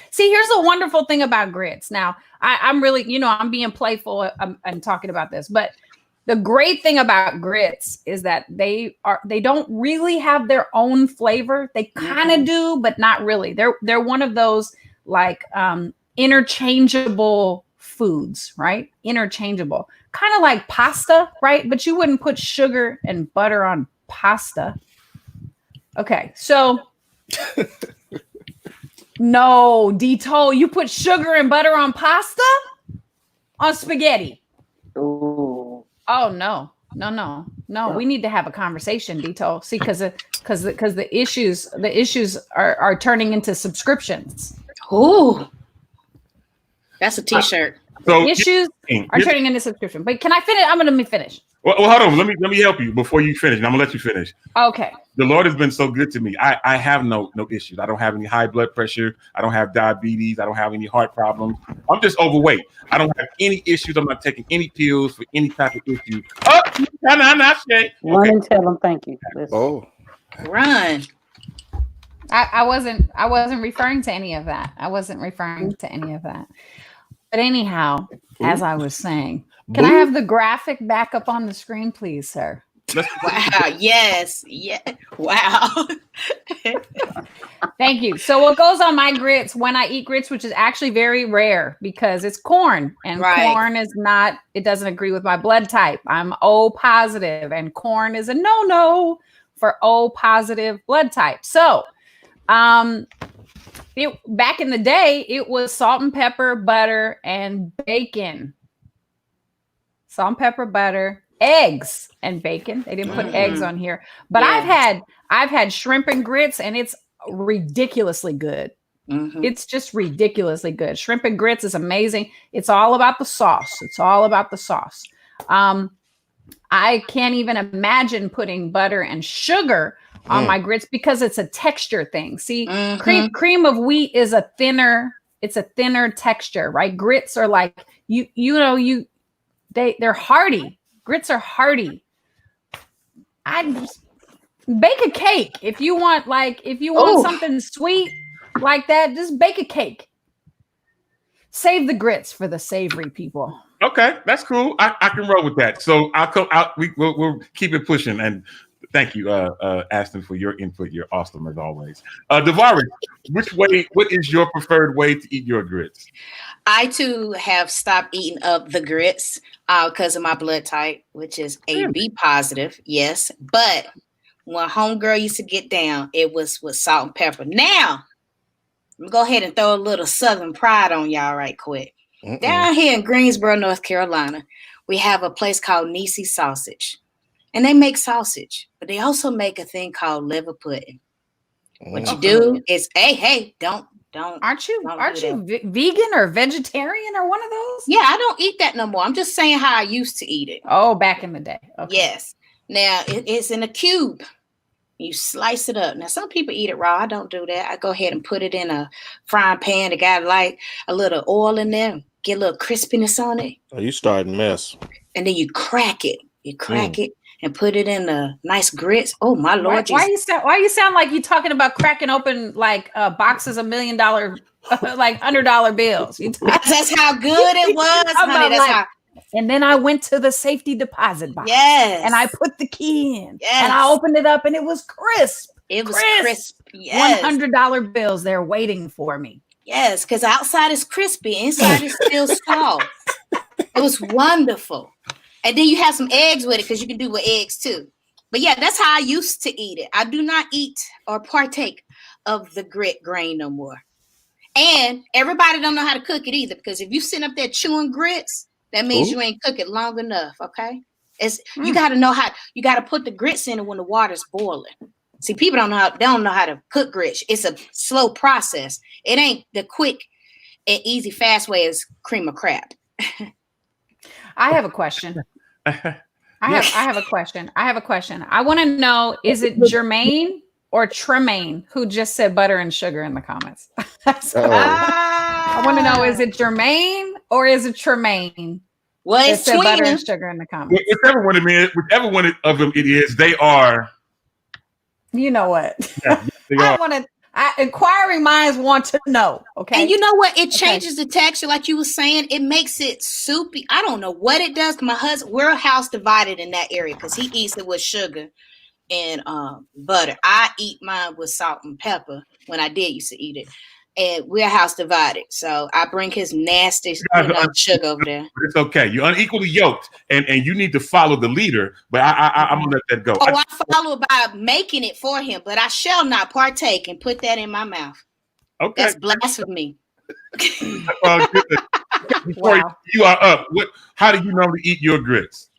See, here's a wonderful thing about grits. Now, I'm really, I'm being playful and talking about this, but the great thing about grits is that they don't really have their own flavor. They kind of do, but not really. They're one of those like interchangeable foods, right? Interchangeable. Kind of like pasta, right? But you wouldn't put sugar and butter on pasta. Okay, so no, Dito, you put sugar and butter on pasta? On spaghetti. Ooh. Oh no. We need to have a conversation, Dito. See, because the issues are turning into subscriptions. Ooh. That's a t-shirt. So issues are turning into subscription. But can I finish? I'm gonna finish. Well, hold on. Let me help you before you finish. And I'm gonna let you finish. Okay. The Lord has been so good to me. I have no issues. I don't have any high blood pressure. I don't have diabetes. I don't have any heart problems. I'm just overweight. I don't have any issues. I'm not taking any pills for any type of issue. Oh, not Shay. Run and tell them thank you. Listen. Oh, run. I wasn't referring to any of that. But anyhow, as I was saying, can I have the graphic back up on the screen, please, sir? Wow. Yes. Yeah. Wow. Thank you. So what goes on my grits when I eat grits, which is actually very rare because it's corn, and Right. corn is not, it doesn't agree with my blood type. I'm O positive, and corn is a no-no for O positive blood type. So back in the day, it was salt and pepper, butter, and bacon. Salt and pepper, butter, eggs, and bacon. They didn't put eggs on here, but Yeah. I've had shrimp and grits, and it's ridiculously good. Mhm. It's just ridiculously good. Shrimp and grits is amazing. It's all about the sauce. It's all about the sauce. I can't even imagine putting butter and sugar on my grits because it's a texture thing. See, cream of wheat is a thinner, it's a thinner texture, right? Grits are like they're hearty. Grits are hearty. I'd bake a cake if you want, something sweet like that. Just bake a cake. Save the grits for the savory people. Okay, that's cool. I can roll with that. So I'll come out. We'll keep it pushing. And thank you, Aston, for your input. You're awesome as always. Davaris, what is your preferred way to eat your grits? I too have stopped eating up the grits because of my blood type, which is AB positive. Yes, but when homegirl used to get down, it was with salt and pepper. Now, I'm gonna go ahead and throw a little Southern pride on y'all right quick. Down here in Greensboro, North Carolina, we have a place called Nisi Sausage, and they make sausage, but they also make a thing called liver pudding. What you do is, hey, don't. Aren't you vegan or vegetarian or one of those? Yeah, I don't eat that no more. I'm just saying how I used to eat it. Oh, back in the day. Okay. Yes. Now it's in a cube. You slice it up. Now some people eat it raw. I don't do that. I go ahead and put it in a frying pan. It got like a little oil in there. Get a little crispiness on it. Oh, you starting mess. And then you crack it. You crack it and put it in the nice grits. Oh my Lord! Why you sound like you talking about cracking open like boxes of $1 million like $100 bills? That's how good it was, honey. That's how. And then I went to the safety deposit box. Yes. And I put the key in. Yes. And I opened it up and it was crisp. It was crisp. Yes. $100 bills there waiting for me. Yes, because outside is crispy, inside is still soft. It was wonderful. And then you have some eggs with it because you can do with eggs too. But yeah, that's how I used to eat it. I do not eat or partake of the grit grain no more. And everybody don't know how to cook it either, because if you sit up there chewing grits, that means you ain't cook it long enough, okay? You got to know how. You got to put the grits in it when the water's boiling. See, people don't know how to cook grits. It's a slow process. It ain't the quick and easy, fast way as cream of crab. I have a question. I have a question. I want to know, is it Jermaine or Tremaine who just said butter and sugar in the comments? I want to know, is it Jermaine or is it Tremaine? Well, it's said butter and sugar in the comments. Whichever one of them it is, they are. You know what? Yeah, they are. Inquiring minds want to know. Okay. And you know what? It changes the texture, like you were saying. It makes it soupy. I don't know what it does. My husband, we're house divided in that area because he eats it with sugar and butter. I eat mine with salt and pepper when I did used to eat it. And we're house divided. So I bring his nasty sugar over there. It's okay. You're unequally yoked and you need to follow the leader, but I'm gonna let that go. I follow by making it for him, but I shall not partake and put that in my mouth. Okay. That's blasphemy. Before you are up, how do you normally eat your grits?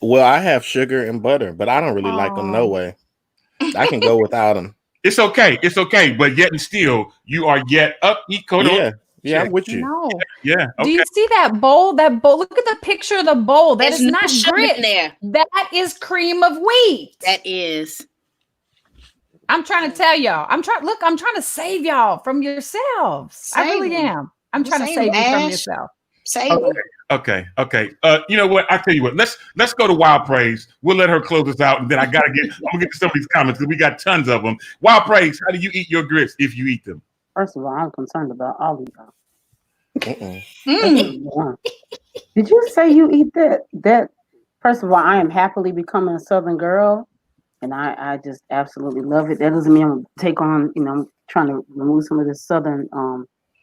Well, I have sugar and butter, but I don't really like them no way. I can go without them. It's okay. But yet and still, you are yet up. Yeah, I'm with you. No. Yeah. Okay. Do you see that bowl? Look at the picture of the bowl. That is not grit. There. That is cream of wheat. That is. I'm trying to tell y'all. I'm trying to save y'all from yourselves. I really am. I'm trying to save you from yourself. Okay. You know what? I tell you what. Let's go to Wild Praise. We'll let her close us out, and then I'm gonna get to some of these comments because we got tons of them. Wild Praise, how do you eat your grits if you eat them? First of all, I'm concerned about all of y'all. Did you say you eat that First of all, I am happily becoming a Southern girl, and I just absolutely love it. That doesn't mean I'm gonna take on, I'm trying to remove some of this Southern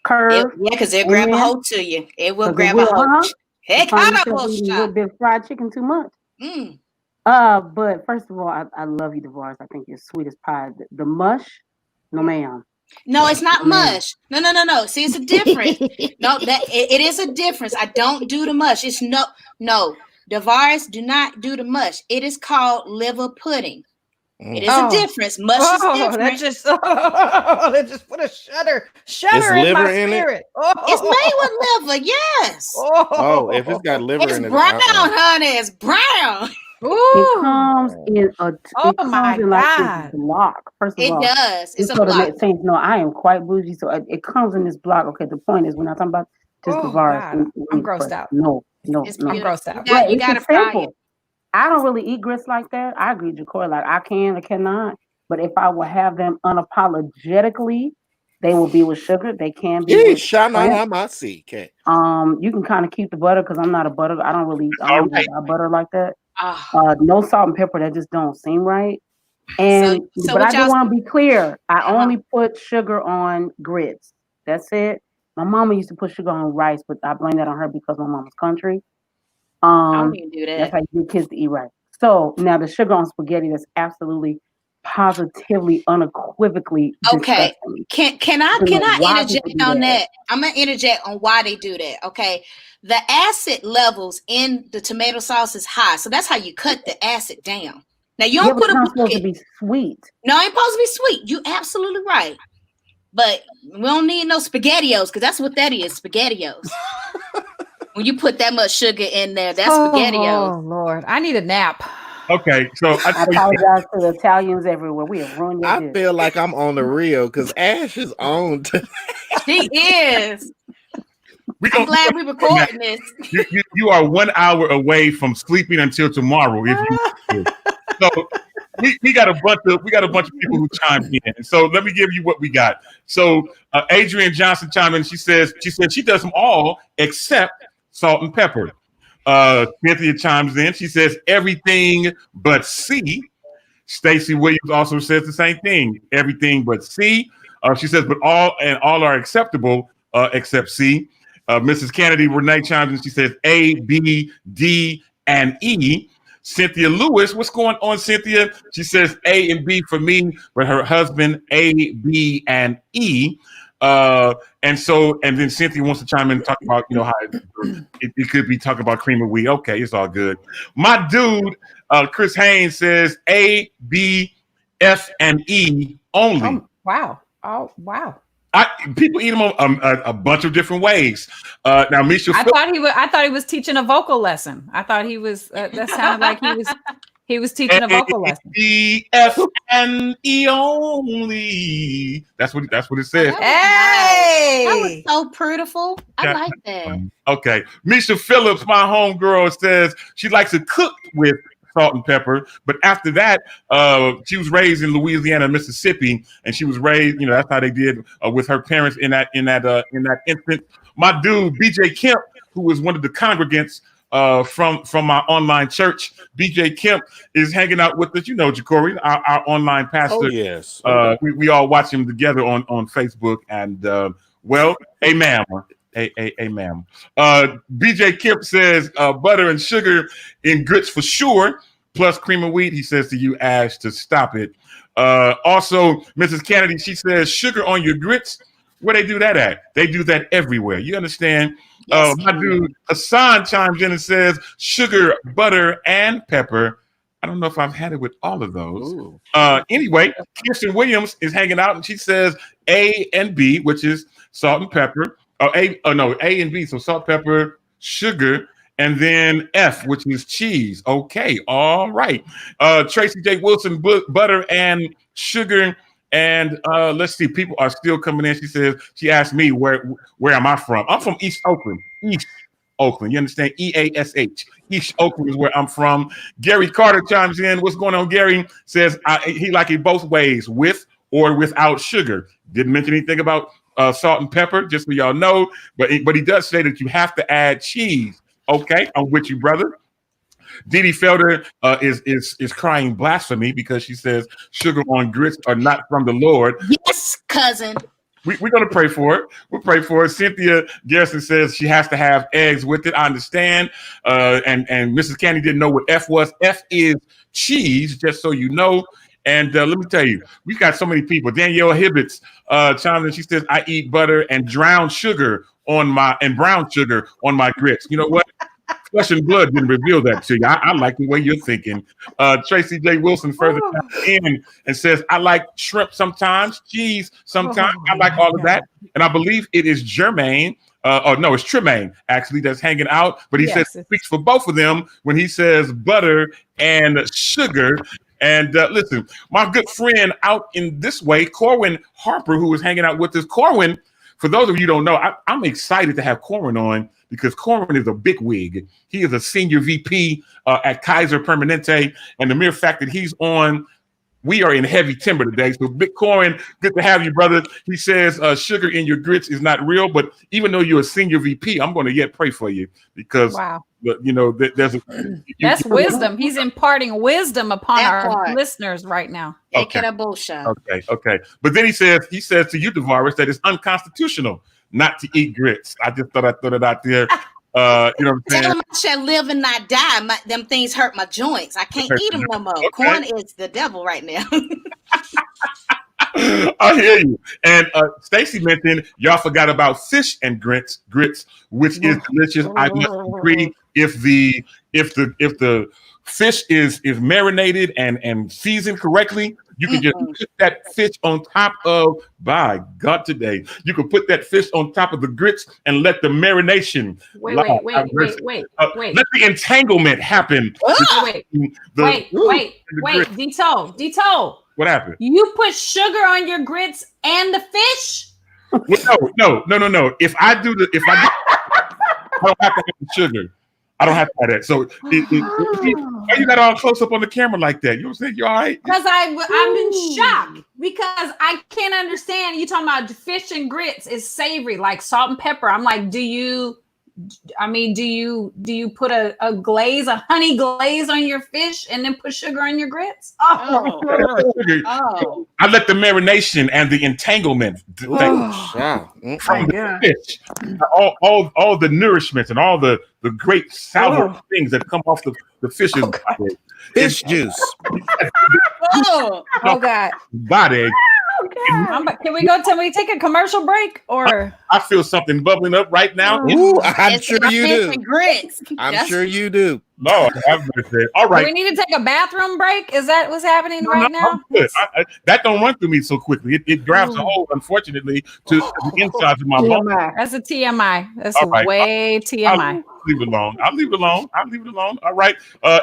curve. Yeah, because they'll grab a Amen. hold to you. It will 'Cause they grab a will, hold. huh? Heck, You find I yourself will eating a little shop. bit of fried chicken too much. Mm. But first of all, I love you, DeVars. I think you're sweet as pie. The mush, no ma'am. No, it's not No, ma'am. mush. No. See, it's a difference. No, that it is a difference. I don't do the mush. It's no. DeVars, do not do the mush. It is called liver pudding. It is a difference. Mush is different. That just put a shudder in liver my in it? spirit. It's made with liver. Yes. Oh, if it's got liver It's in it, brown, honey. It's brown. It comes in a Oh it comes my in like God. this block. First of It all, does. It's just a so the block. next things know, I am quite bougie, so it comes in this block. Okay, the point is, we're not talking about just the Oh, VARs. God. I'm grossed out. No. It's I'm beautiful. grossed out. You It's gotta just fry simple. it. I don't really eat grits like that. I agree, Jacory. Like I cannot. But if I would have them unapologetically, they will be with sugar. They can be with French. You can kind of keep the butter because I'm not a butter. I don't right. buy butter like that. Ah. No salt and pepper. That just don't seem right. And So but what I do y'all- want to be clear. I Uh-huh. only put sugar on grits. That's it. My mama used to put sugar on rice, but I blame that on her because my mama's country. I don't even do That's that. how you get kids to eat right. So now the sugar on spaghetti, that's absolutely, positively, unequivocally Okay. disgusting. Can I don't know why interject people do on that. that? I'm gonna interject on why they do that. Okay. The acid levels in the tomato sauce is high. So that's how you cut the acid down. Now you Yeah, don't but put it's a not supposed to bucket. be sweet. No, it ain't supposed to be sweet. You absolutely right. But we don't need no spaghettios because that's what that is, spaghettios. When you put that much sugar in there, that's spaghettios. Oh, Lord. I need a nap. Okay, so I apologize to the Italians everywhere. We have ruined your I dish. feel like I'm on the Rio because Ash is on. She is. we I'm gonna, glad we recording this. you are 1 hour away from sleeping until tomorrow. If you so we got a bunch of people who chimed in. So let me give you what we got. So Adrienne Johnson chimed in. She said she does them all except salt and pepper. Cynthia chimes in. She says everything but C. Stacey Williams also says the same thing. Everything but C. She says, but all are acceptable except C. Mrs. Kennedy Renee chimes in. She says A, B, D, and E. Cynthia Lewis, what's going on, Cynthia? She says A and B for me, but her husband A, B, and E. And then Cynthia wants to chime in and talk about, how it could be talking about cream of wheat. Okay, it's all good. My dude, Chris Haynes says A, B, F, and E only. Wow. Oh, wow. People eat them a bunch of different ways. Now, Misha, I thought he was teaching a vocal lesson. I thought he was. That sounded like he was teaching a vocal lesson. B, F, and E only. That's what it says. That was so beautiful. I like that. Okay, Misha Phillips, my homegirl, says she likes it cooked with salt and pepper, but after that, she was raised in Louisiana and Mississippi, and she was raised, that's how they did with her parents in that instant. My dude, BJ Kemp, who was one of the congregants from my online church, BJ Kemp is hanging out with us. Jacory, our online pastor. Oh, yes. We all watch him together on Facebook, and amen. Amen. BJ Kemp says butter and sugar in grits for sure, plus cream of wheat. He says to you, Ash, to stop it. Also, Mrs. Kennedy, she says sugar on your grits. Where they do that at? They do that everywhere. You understand? Yes, My dude Hassan chimes in and says sugar, butter, and pepper. I don't know if I've had it with all of those. Anyway, Kirsten Williams is hanging out, and she says A and B, which is salt and pepper. A and B, so salt, pepper, sugar, and then F, which is cheese. Okay, all right. Tracy J. Wilson, butter and sugar. And let's see, people are still coming in. She asked me where am I from? I'm from East Oakland. East Oakland. You understand? EASH. East Oakland is where I'm from. Gary Carter chimes in. What's going on, Gary? Says he like it both ways, with or without sugar. Didn't mention anything about salt and pepper, just so y'all know. But he does say that you have to add cheese. Okay, I'm with you, brother. Dee Felder is crying blasphemy because she says sugar on grits are not from the Lord. Yes, cousin. We're going to pray for it. We'll pray for it. Cynthia Garrison says she has to have eggs with it. I understand. And Mrs. Candy didn't know what F was. F is cheese, just so you know. And let me tell you, we've got so many people. Danielle Hibbets chimes in. She says, I eat butter and brown sugar on my grits. You know what? Flesh and blood didn't reveal that to you. I like the way you're thinking. Tracy J. Wilson further in and says, I like shrimp sometimes, cheese sometimes. I like all of that. And I believe it is Jermaine. No, it's Tremaine actually that's hanging out. But he says he speaks for both of them when he says butter and sugar. And listen, my good friend out in this way, Corwin Harper, who was hanging out with us. Corwin, for those of you who don't know, I'm excited to have Corwin on because Corwin is a big wig. He is a senior VP at Kaiser Permanente. And the mere fact that he's on, we are in heavy timber today. So Big Corwin, good to have you, brother. He says sugar in your grits is not real. But even though you're a senior VP, I'm going to yet pray for you because, you know, there's that's wisdom. He's imparting wisdom upon our listeners right now. Okay. Okay. But then he says to you, DeVaris, that it's unconstitutional not to eat grits. I just thought I'd throw it out there. You know what I'm saying? Tell them I shall live and not die. Them things hurt my joints. I can't eat them no more. Okay. Corn is the devil right now. I hear you. And Stacy mentioned y'all forgot about fish and grits, which is delicious. I must agree. If the fish is marinated and seasoned correctly, you can just put that fish on top of, by God, today, you can put that fish on top of the grits and let the marination. Wait. Let the entanglement happen. Wait. Dito. What happened? You put sugar on your grits and the fish? Well, no. If I do, I don't have to have the sugar. I don't have to have that. So why you got all close up on the camera like that? You know what I'm saying? You all right? Because I'm in shock because I can't understand. You talking about fish and grits is savory, like salt and pepper. I'm like, do you put a glaze, a honey glaze on your fish and then put sugar on your grits? Oh. I let the marination and the entanglement from the fish, all the nourishment and all the great sour things that come off the fish's body. Fish juice. Oh God. Body. Can we take a commercial break or? I feel something bubbling up right now. Ooh, I'm sure you do. Grits. I'm sure you do. No, all right. Do we need to take a bathroom break? Is that what's happening right now? That don't run through me so quickly. It grabs a hold, unfortunately, to the insides of my body. That's a TMI. That's way TMI. Leave it alone. I'll leave it alone. All right.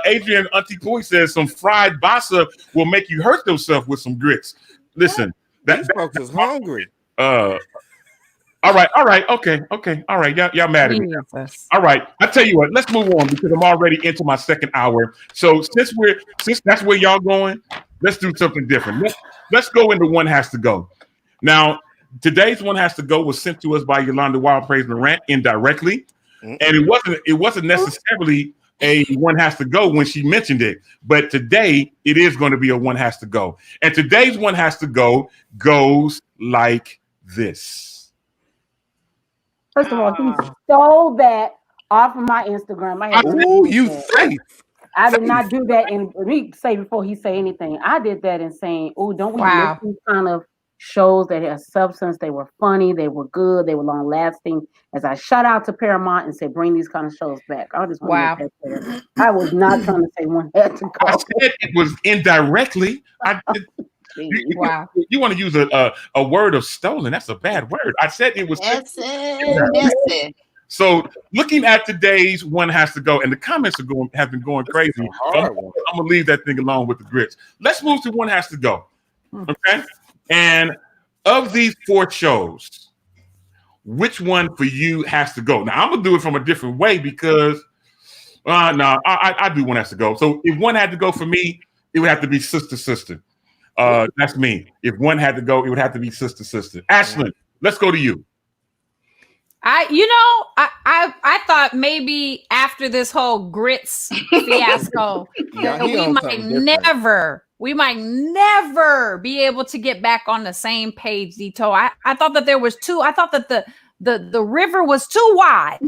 Adrian Auntie Pui says some fried basa will make you hurt yourself with some grits. Listen, these folks is hungry. All right. Okay. All right. Y'all mad at me. All right. I tell you what, let's move on because I'm already into my second hour. So since that's where y'all going, let's do something different. Let's go into One Has to Go. Now, today's One Has to Go was sent to us by Yolanda Wild Praise Morant indirectly. And it wasn't necessarily a One Has to Go when she mentioned it, but today it is going to be a One Has to Go. And today's One Has to Go goes like this. First of all, he stole that off of my Instagram. I did not do that. And me say before he say anything, I did that and saying, "Oh, don't we make these kind of shows that have substance? They were funny, they were good, they were long lasting." As I shout out to Paramount and said, "Bring these kind of shows back." I just want to make that clear. I was not trying to say One Had to Go. I said it was indirectly. You want to use a word of stolen? That's a bad word. I said it was. That's it. So looking at today's One Has to Go, and the comments have been going crazy. I'm gonna leave that thing alone with the grits. Let's move to One Has to Go. Okay. And of these 4 shows, which one for you has to go? Now I'm gonna do it from a different way because I do One Has to Go. So if one had to go for me, it would have to be Sister. That's me. If one had to go, it would have to be Sister. Ashlyn, let's go to you. I thought maybe after this whole grits fiasco, Yeah, that he on something different. we might never be able to get back on the same page, Dito. I thought that there was two. I thought that the river was too wide.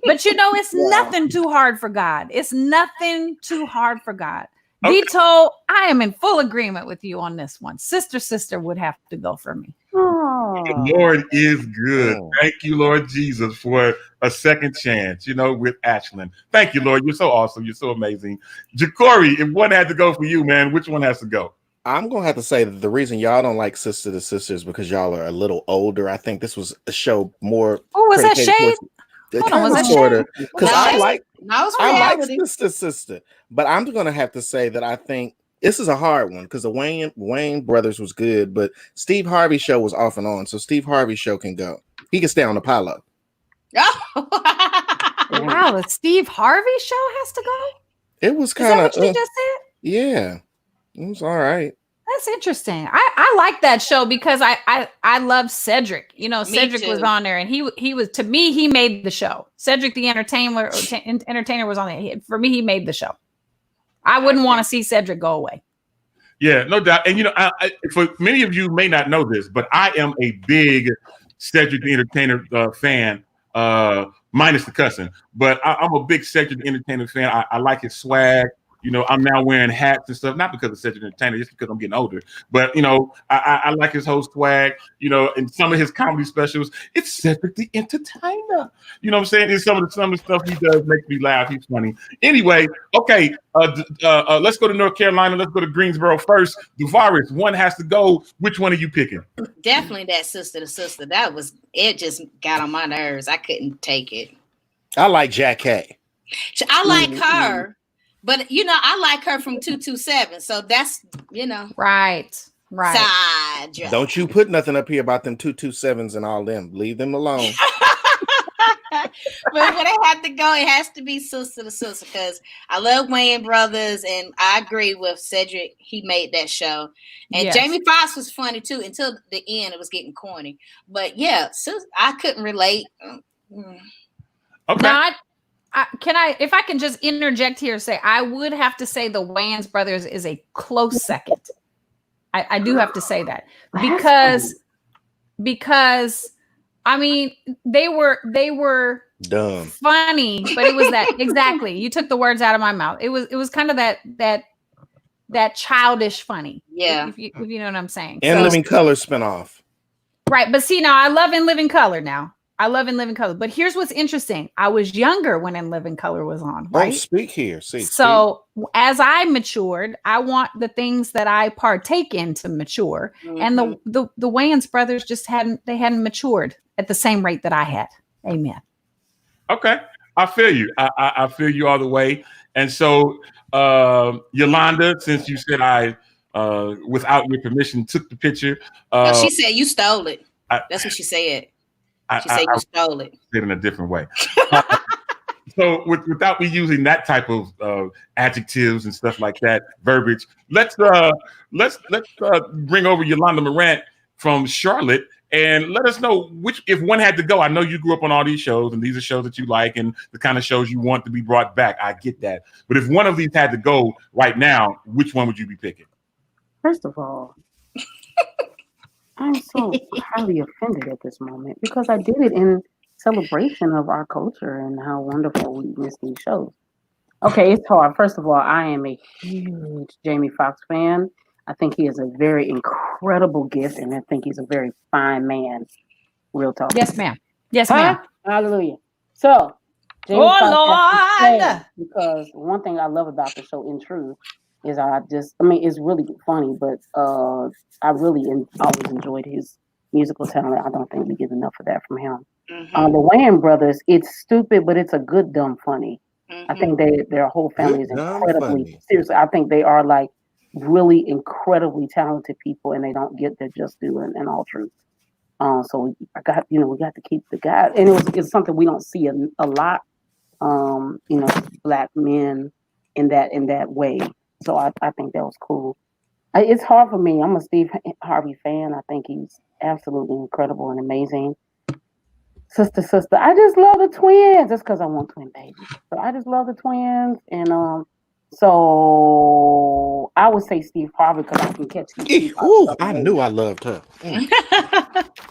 But you know, it's nothing too hard for God. It's nothing too hard for God. Okay. Dito, I am in full agreement with you on this one. Sister would have to go for me. The Lord is good. Oh. Thank you, Lord Jesus, for a second chance, with Ashlyn. Thank you, Lord. You're so awesome. You're so amazing. Ja'Cory, if one had to go for you, man, which one has to go? I'm gonna have to say that the reason y'all don't like Sister to Sister is because y'all are a little older. I think this was a show more. Oh, was that predicated shade? towards- Hold on, was that sorta, shade? because No, I it's- like No, it's I like reality. Sister, but I'm gonna have to say that I think this is a hard one because the Wayne brothers was good, but Steve Harvey show was off and on, so Steve Harvey show can go. He can stay on Apollo. Wow, the Steve Harvey show has to go? It was Is that kind what of you just said? yeah, it was all right. That's interesting. I like that show because I love Cedric. Cedric was too. on there, and he was, to me, he made the show. Cedric the entertainer was on there. For me, he made the show. I wouldn't want to see Cedric go away. Yeah, no doubt. And for many of you may not know this, but I am a big Cedric the Entertainer fan, minus the cussing. But I'm a big Cedric the Entertainer fan. I like his swag. I'm now wearing hats and stuff, not because of Cedric the Entertainer, just because I'm getting older. But I like his whole swag. And some of his comedy specials, it's Cedric the Entertainer. You know what I'm saying? And some of the stuff he does makes me laugh. He's funny. Anyway, okay. Let's go to North Carolina. Let's go to Greensboro first. Duvaris, one has to go. Which one are you picking? Definitely that Sister to Sister. It just got on my nerves. I couldn't take it. I like Jack K. I like her, but I like her from 227. So that's Right. side drag. Don't you put nothing up here about them 227s and all them. Leave them alone. But when I have to go, it has to be Sister to Sister because I love Wayne Brothers, and I agree with Cedric. He made that show, and Yes. Jamie Foxx was funny too until the end. It was getting corny, but yeah, I couldn't relate. Okay. Now, if I can just interject here, say I would have to say the Wayans brothers is a close second. I do have to say that because I mean they were Dumb. funny, but it was that exactly. You took the words out of my mouth. It was kind of that childish funny. Yeah. If you know what I'm saying. And So- Living Color spinoff. Right. But see, now I love In Living Color now. I love In Living Color. But here's what's interesting. I was younger when In Living Color was on, Oh, right? speak here. See. So as I matured, I want the things that I partake in to mature. And the Wayans brothers just hadn't matured at the same rate that I had. Amen. Okay. I feel you. I feel you all the way. And so, Yolanda, since you said I, without your permission, took the picture. No, she said you stole it. That's what she said. She said I you stole it. said it in a different way. So without me using that type of adjectives and stuff like that, verbiage, let's bring over Yolanda Morant from Charlotte and let us know if one had to go. I know you grew up on all these shows and these are shows that you like and the kind of shows you want to be brought back. I get that. But if one of these had to go right now, which one would you be picking? First of all, I'm so highly offended at this moment because I did it in celebration of our culture and how wonderful we miss these shows. Okay, it's hard. First of all, I am a huge Jamie Foxx fan. I think he is a very incredible gift, and I think he's a very fine man. Real talk. Yes, ma'am. Yes, Huh? ma'am. Hallelujah. So, Jamie Oh, Foxx has to Lord. stay because one thing I love about the show, In Truth, is it's really funny, but I really always enjoyed his musical talent. I don't think we get enough of that from him. The Wayans brothers, it's stupid, but it's a good dumb funny. I think their whole family is Good dumb incredibly funny. seriously. I think they are like really incredibly talented people, and they don't get their just due in all truth. So we got to keep the guy, and it's something we don't see a lot. Black men in that way. So I think that was cool. It's hard for me. I'm a Steve Harvey fan. I think he's absolutely incredible and amazing. sister. I just love the twins. Just because I want twin babies. So I just love the twins, and so I would say Steve Harvey because I can catch Steve Harvey. Ooh, other I ways. knew I loved her.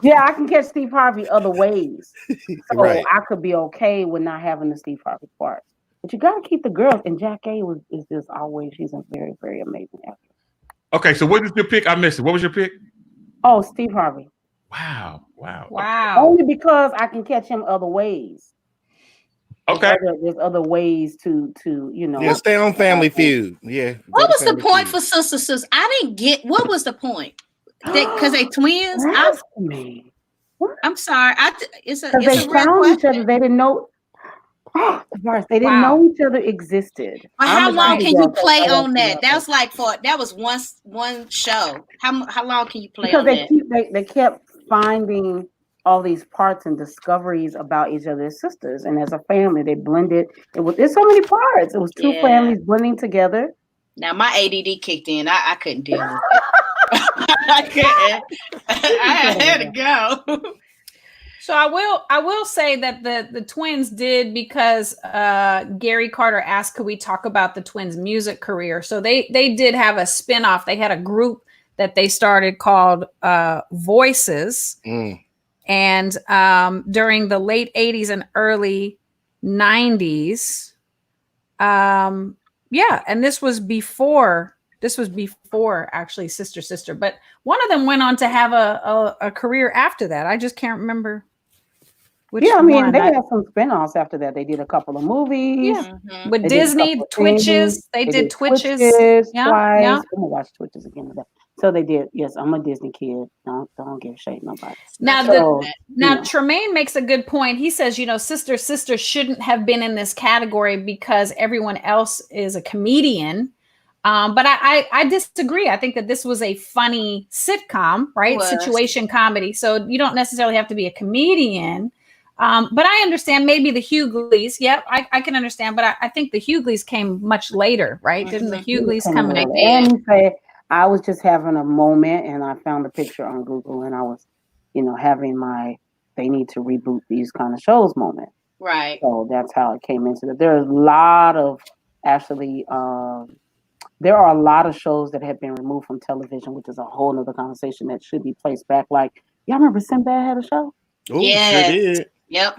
Yeah, I can catch Steve Harvey other ways. So Right. I could be okay with not having the Steve Harvey part. But you gotta keep the girls. And Jack A is just always, she's a very, very amazing actor. Okay, so what was your pick? I missed it. What was your pick? Oh, Steve Harvey. Wow. Wow. Only because I can catch him other ways. Okay. There's other ways to Yeah, stay on Family Feud. Yeah. What was the point for Sister? I didn't get what was the point. Because they twins. Ask me. I'm sorry. It's a Because they real found each question. other. They didn't know. They didn't Wow. know each other existed. But how I'm long a can you T-Bell, play so I on that? love That was like that was one show. How long can you play because on they kept finding all these parts and discoveries about each other's sisters, and as a family, they blended. There's so many parts. It was two Yeah. families blending together. Now my ADD kicked in. I couldn't deal with it. I couldn't. I had to go. So I will say that the twins did because Gary Carter asked, could we talk about the twins' music career? So they did have a spinoff. They had a group that they started called Voices. And during the late 80s and early 90s, and this was before actually Sister, but one of them went on to have a career after that. I just can't remember which I mean, one. they had some spinoffs after that. They did a couple of movies. Yeah. With They did a Disney, couple of Twitches, things. they did Twitches. Twice. Yeah. I'm gonna watch Twitches again today. So they did. Yes, I'm a Disney kid. Don't give shade nobody. Now, So, Tremaine makes a good point. He says, Sister shouldn't have been in this category because everyone else is a comedian. But I disagree. I think that this was a funny sitcom, right? Situation comedy. So you don't necessarily have to be a comedian. But I understand maybe the Hughleys. Yep, I can understand. But I think the Hughleys came much later, right? Didn't the Hughleys come in? And he said, I was just having a moment and I found a picture on Google and I was, having they need to reboot these kind of shows moment. Right. So that's how it came into it. There's a lot of actually, there are a lot of shows that have been removed from television, which is a whole nother conversation that should be placed back. Like, y'all remember Sinbad had a show? Oh, yes. Sure did. Yep.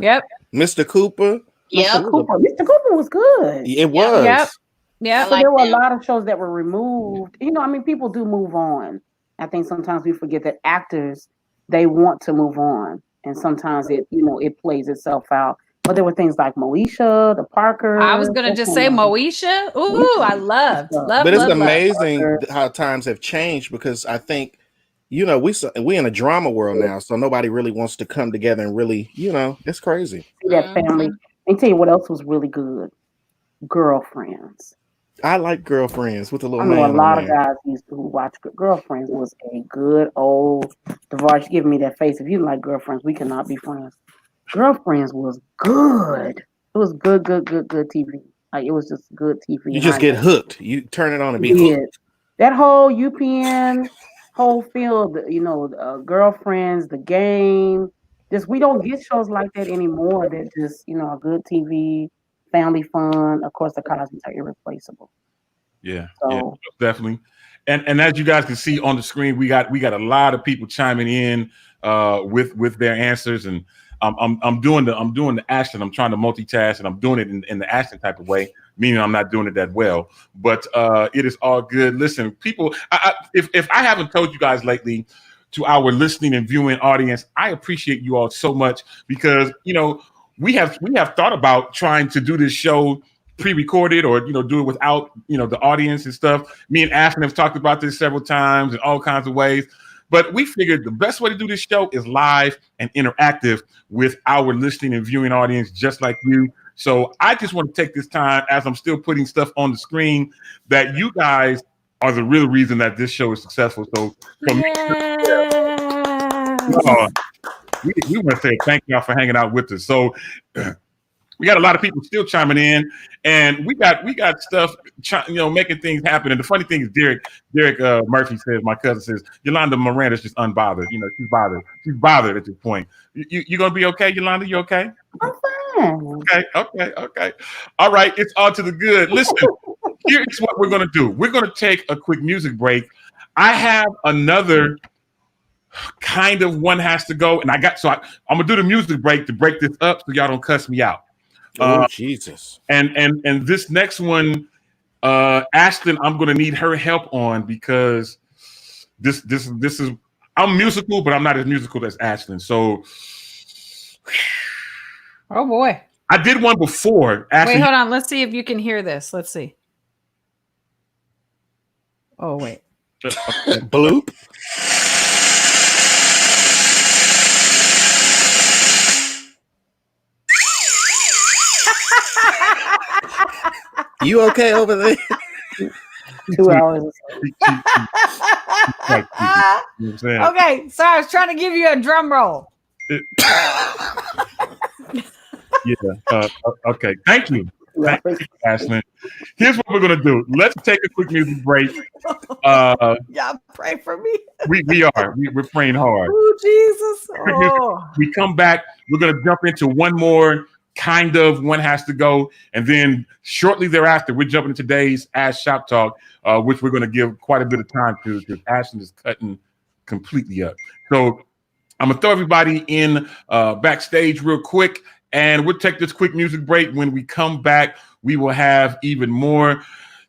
Mr. Cooper. Mr. Cooper was good. It was. Yep. Yeah. So there were a lot of shows that were removed. People do move on. I think sometimes we forget that actors, they want to move on. And sometimes it plays itself out. But there were things like Moesha, the Parker. I was gonna just say Moesha. Ooh, I loved. But it's amazing how times have changed because I think, we in a drama world now, so nobody really wants to come together and really, it's crazy. See that family. Let me tell you what else was really good. Girlfriends. I like Girlfriends with a little. I know a lot of guys who watch Girlfriends. Was a good old divorce. Give me that face. If you like Girlfriends, we cannot be friends. Girlfriends was good. It was good TV. Like it was just good TV. You just get hooked. You turn it on and be hooked. That whole UPN whole field, Girlfriends, The Game. Just we don't get shows like that anymore. That just a good TV, family fun. Of course, the Cosby's are irreplaceable. Yeah, so, definitely. And as you guys can see on the screen, we got a lot of people chiming in with their answers, and I'm doing the Ashton. I'm trying to multitask, and I'm doing it in the Ashton type of way, meaning I'm not doing it that well. But it is all good. Listen, people, if I haven't told you guys lately, to our listening and viewing audience, I appreciate you all so much because we have thought about trying to do this show pre-recorded or do it without the audience and stuff. Me and Ashton have talked about this several times in all kinds of ways. But we figured the best way to do this show is live and interactive with our listening and viewing audience, just like you. So I just want to take this time, as I'm still putting stuff on the screen, that you guys are the real reason that this show is successful. So we want to say thank y'all for hanging out with us. So We got a lot of people still chiming in, and we got stuff, making things happen. And the funny thing is, Derek Murphy says, my cousin says, Yolanda Miranda's just unbothered. She's bothered. She's bothered at this point. You gonna be okay, Yolanda? You okay? I'm fine. Okay. All right, it's all to the good. Listen, here's what we're gonna do. We're gonna take a quick music break. I have another kind of one has to go, and I'm gonna do the music break to break this up so y'all don't cuss me out. Oh Jesus! And this next one, Ashton, I'm gonna need her help on because this is I'm musical, but I'm not as musical as Ashton. So, oh boy, I did one before. Ashton, wait, hold on. Let's see if you can hear this. Let's see. Oh wait, Bloop. You okay over there? 2 hours. Okay, so I was trying to give you a drum roll. Okay. Thank you. Thank you, Ashlyn. Here's what we're gonna do. Let's take a quick music break. Y'all pray for me. We are. We're praying hard. Oh Jesus! Oh. We come back. We're gonna jump into one more kind of one has to go, and then shortly thereafter, we're jumping into today's Ash Shop Talk, which we're going to give quite a bit of time to because Ashton is cutting completely up. So I'm gonna throw everybody in backstage real quick, and we'll take this quick music break. When we come back, we will have even more.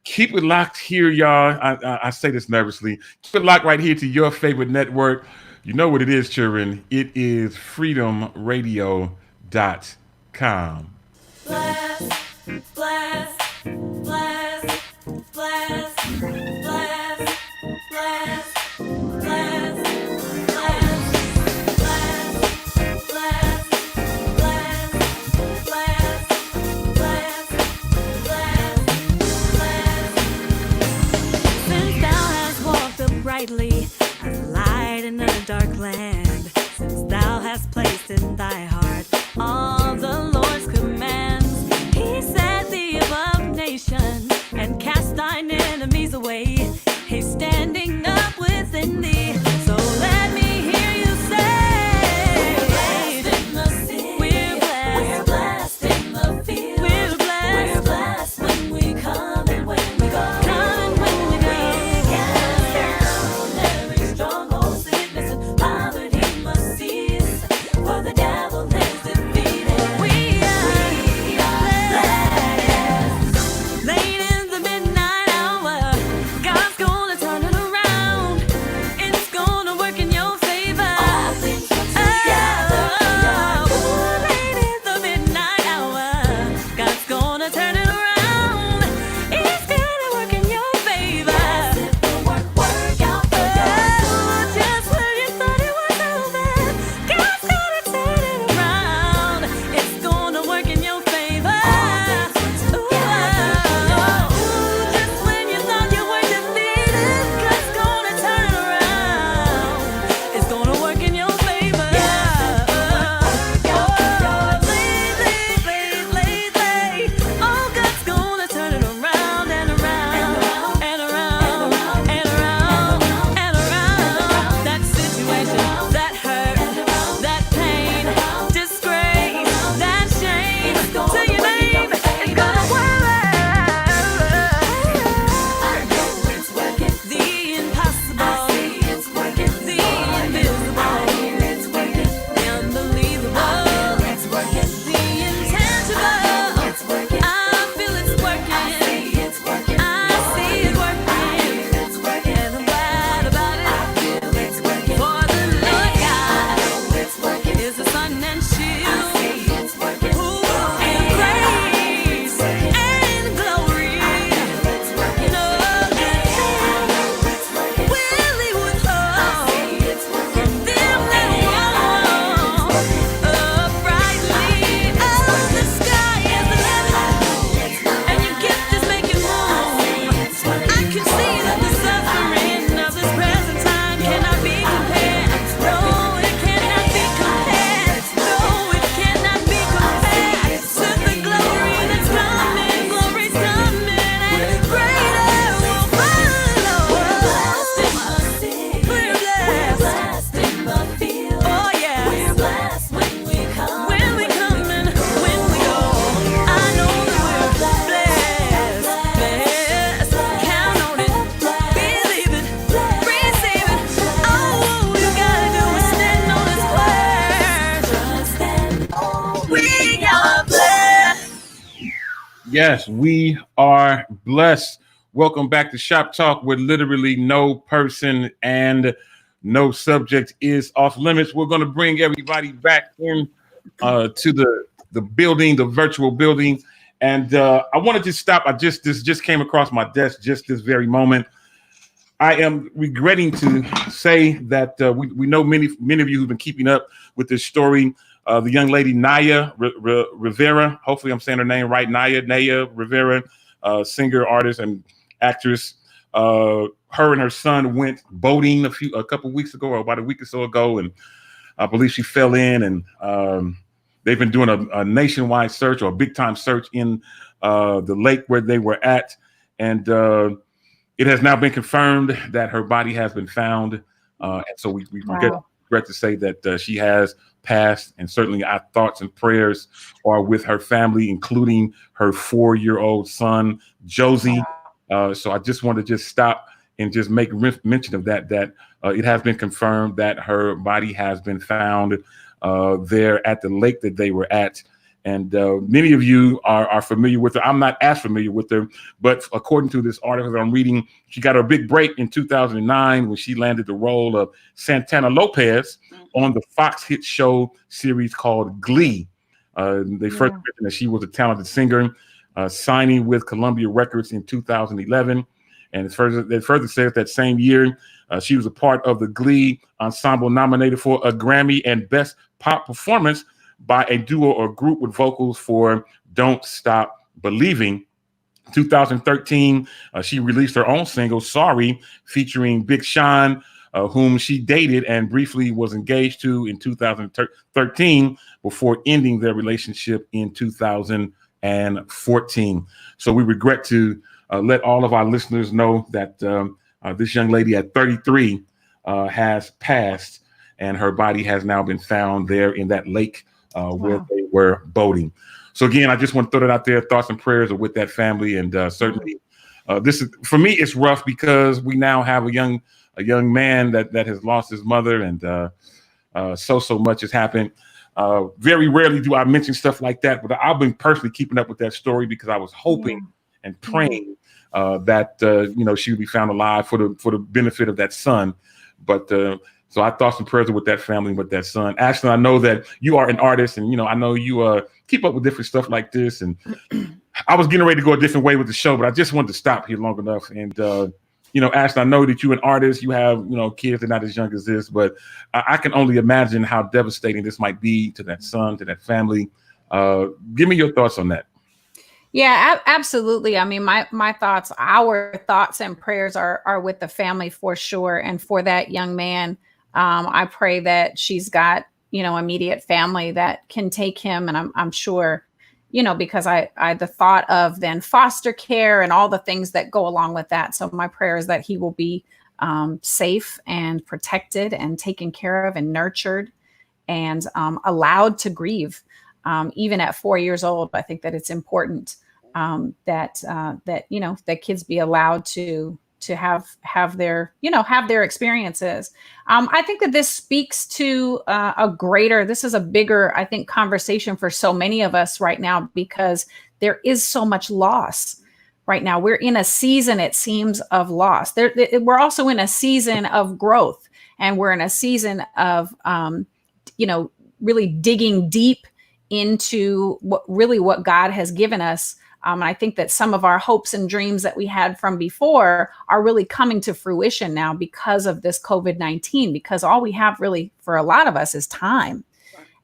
Keep it locked here, y'all. I say this nervously. Keep it locked right here to your favorite network. You know what it is, children. It is freedomradio.com. Blast, blast, blast, blast, blast, blast, blast, since thou hast walked uprightly as light in a dark land, since thou hast placed in thy heart all the Lord's commands, he set thee above nations and cast thine enemies away. He's standing up within thee. So let me hear you say, we're blessed in the city. We're blessed in the field. We're blessed when we come and when we go. Come and when we go. We cast down every stronghold, sickness and poverty must cease, for the devil is defeated. We are blessed. Late in the midnight hour, Yes, we are blessed. Welcome back to Shop Talk, where literally no person and no subject is off limits. We're going to bring everybody back in to the building, the virtual building. And I wanted to stop. This just came across my desk just this very moment. I am regretting to say that we know many of you who've been keeping up with this story. The young lady Naya Rivera, hopefully I'm saying her name right, Naya Rivera, singer, artist, and actress. Her and her son went boating a couple weeks ago, or about a week or so ago, and I believe she fell in. And they've been doing a nationwide search, or a big time search in the lake where they were at, and it has now been confirmed that her body has been found. And so we regret to say that she has passed, and certainly our thoughts and prayers are with her family, including her 4-year-old son, Josie. So I just want to just stop and just make mention of that it has been confirmed that her body has been found there at the lake that they were at. And many of you are familiar with her. I'm not as familiar with her, but according to this article that I'm reading, she got her big break in 2009 when she landed the role of Santana Lopez on the Fox hit show series called Glee. They first mentioned that she was a talented singer, signing with Columbia Records in 2011. And it further says that same year, she was a part of the Glee ensemble nominated for a Grammy and Best Pop Performance by a duo or group with vocals for Don't Stop Believing. 2013, she released her own single, Sorry, featuring Big Sean, whom she dated and briefly was engaged to in 2013 before ending their relationship in 2014. So we regret to let all of our listeners know that this young lady at 33 has passed, and her body has now been found there in that lake where they were boating. So again, I just want to throw that out there. Thoughts and prayers are with that family, and certainly, this is, for me, it's rough because we now have a young man that has lost his mother, and so much has happened. Very rarely do I mention stuff like that, but I've been personally keeping up with that story because I was hoping and praying that she would be found alive for the benefit of that son. But so I thought some prayers with that family, with that son. Ashlyn, I know that you are an artist, and I know you keep up with different stuff like this. And I was getting ready to go a different way with the show, but I just wanted to stop here long enough. And Ashlyn, I know that you're an artist. You have kids that are not as young as this, but I can only imagine how devastating this might be to that son, to that family. Give me your thoughts on that. Yeah, absolutely. I mean, our thoughts and prayers are with the family for sure. And for that young man, I pray that she's got, immediate family that can take him. And I'm sure, because I the thought of then foster care and all the things that go along with that. So my prayer is that he will be safe and protected and taken care of and nurtured and allowed to grieve. Even at 4 years old, I think that it's important that kids be allowed to have their experiences. I think that this speaks to this is a bigger, I think, conversation for so many of us right now, because there is so much loss right now. We're in a season, it seems, of loss. We're also in a season of growth, and we're in a season of really digging deep into what God has given us. And I think that some of our hopes and dreams that we had from before are really coming to fruition now because of this COVID-19, because all we have really for a lot of us is time.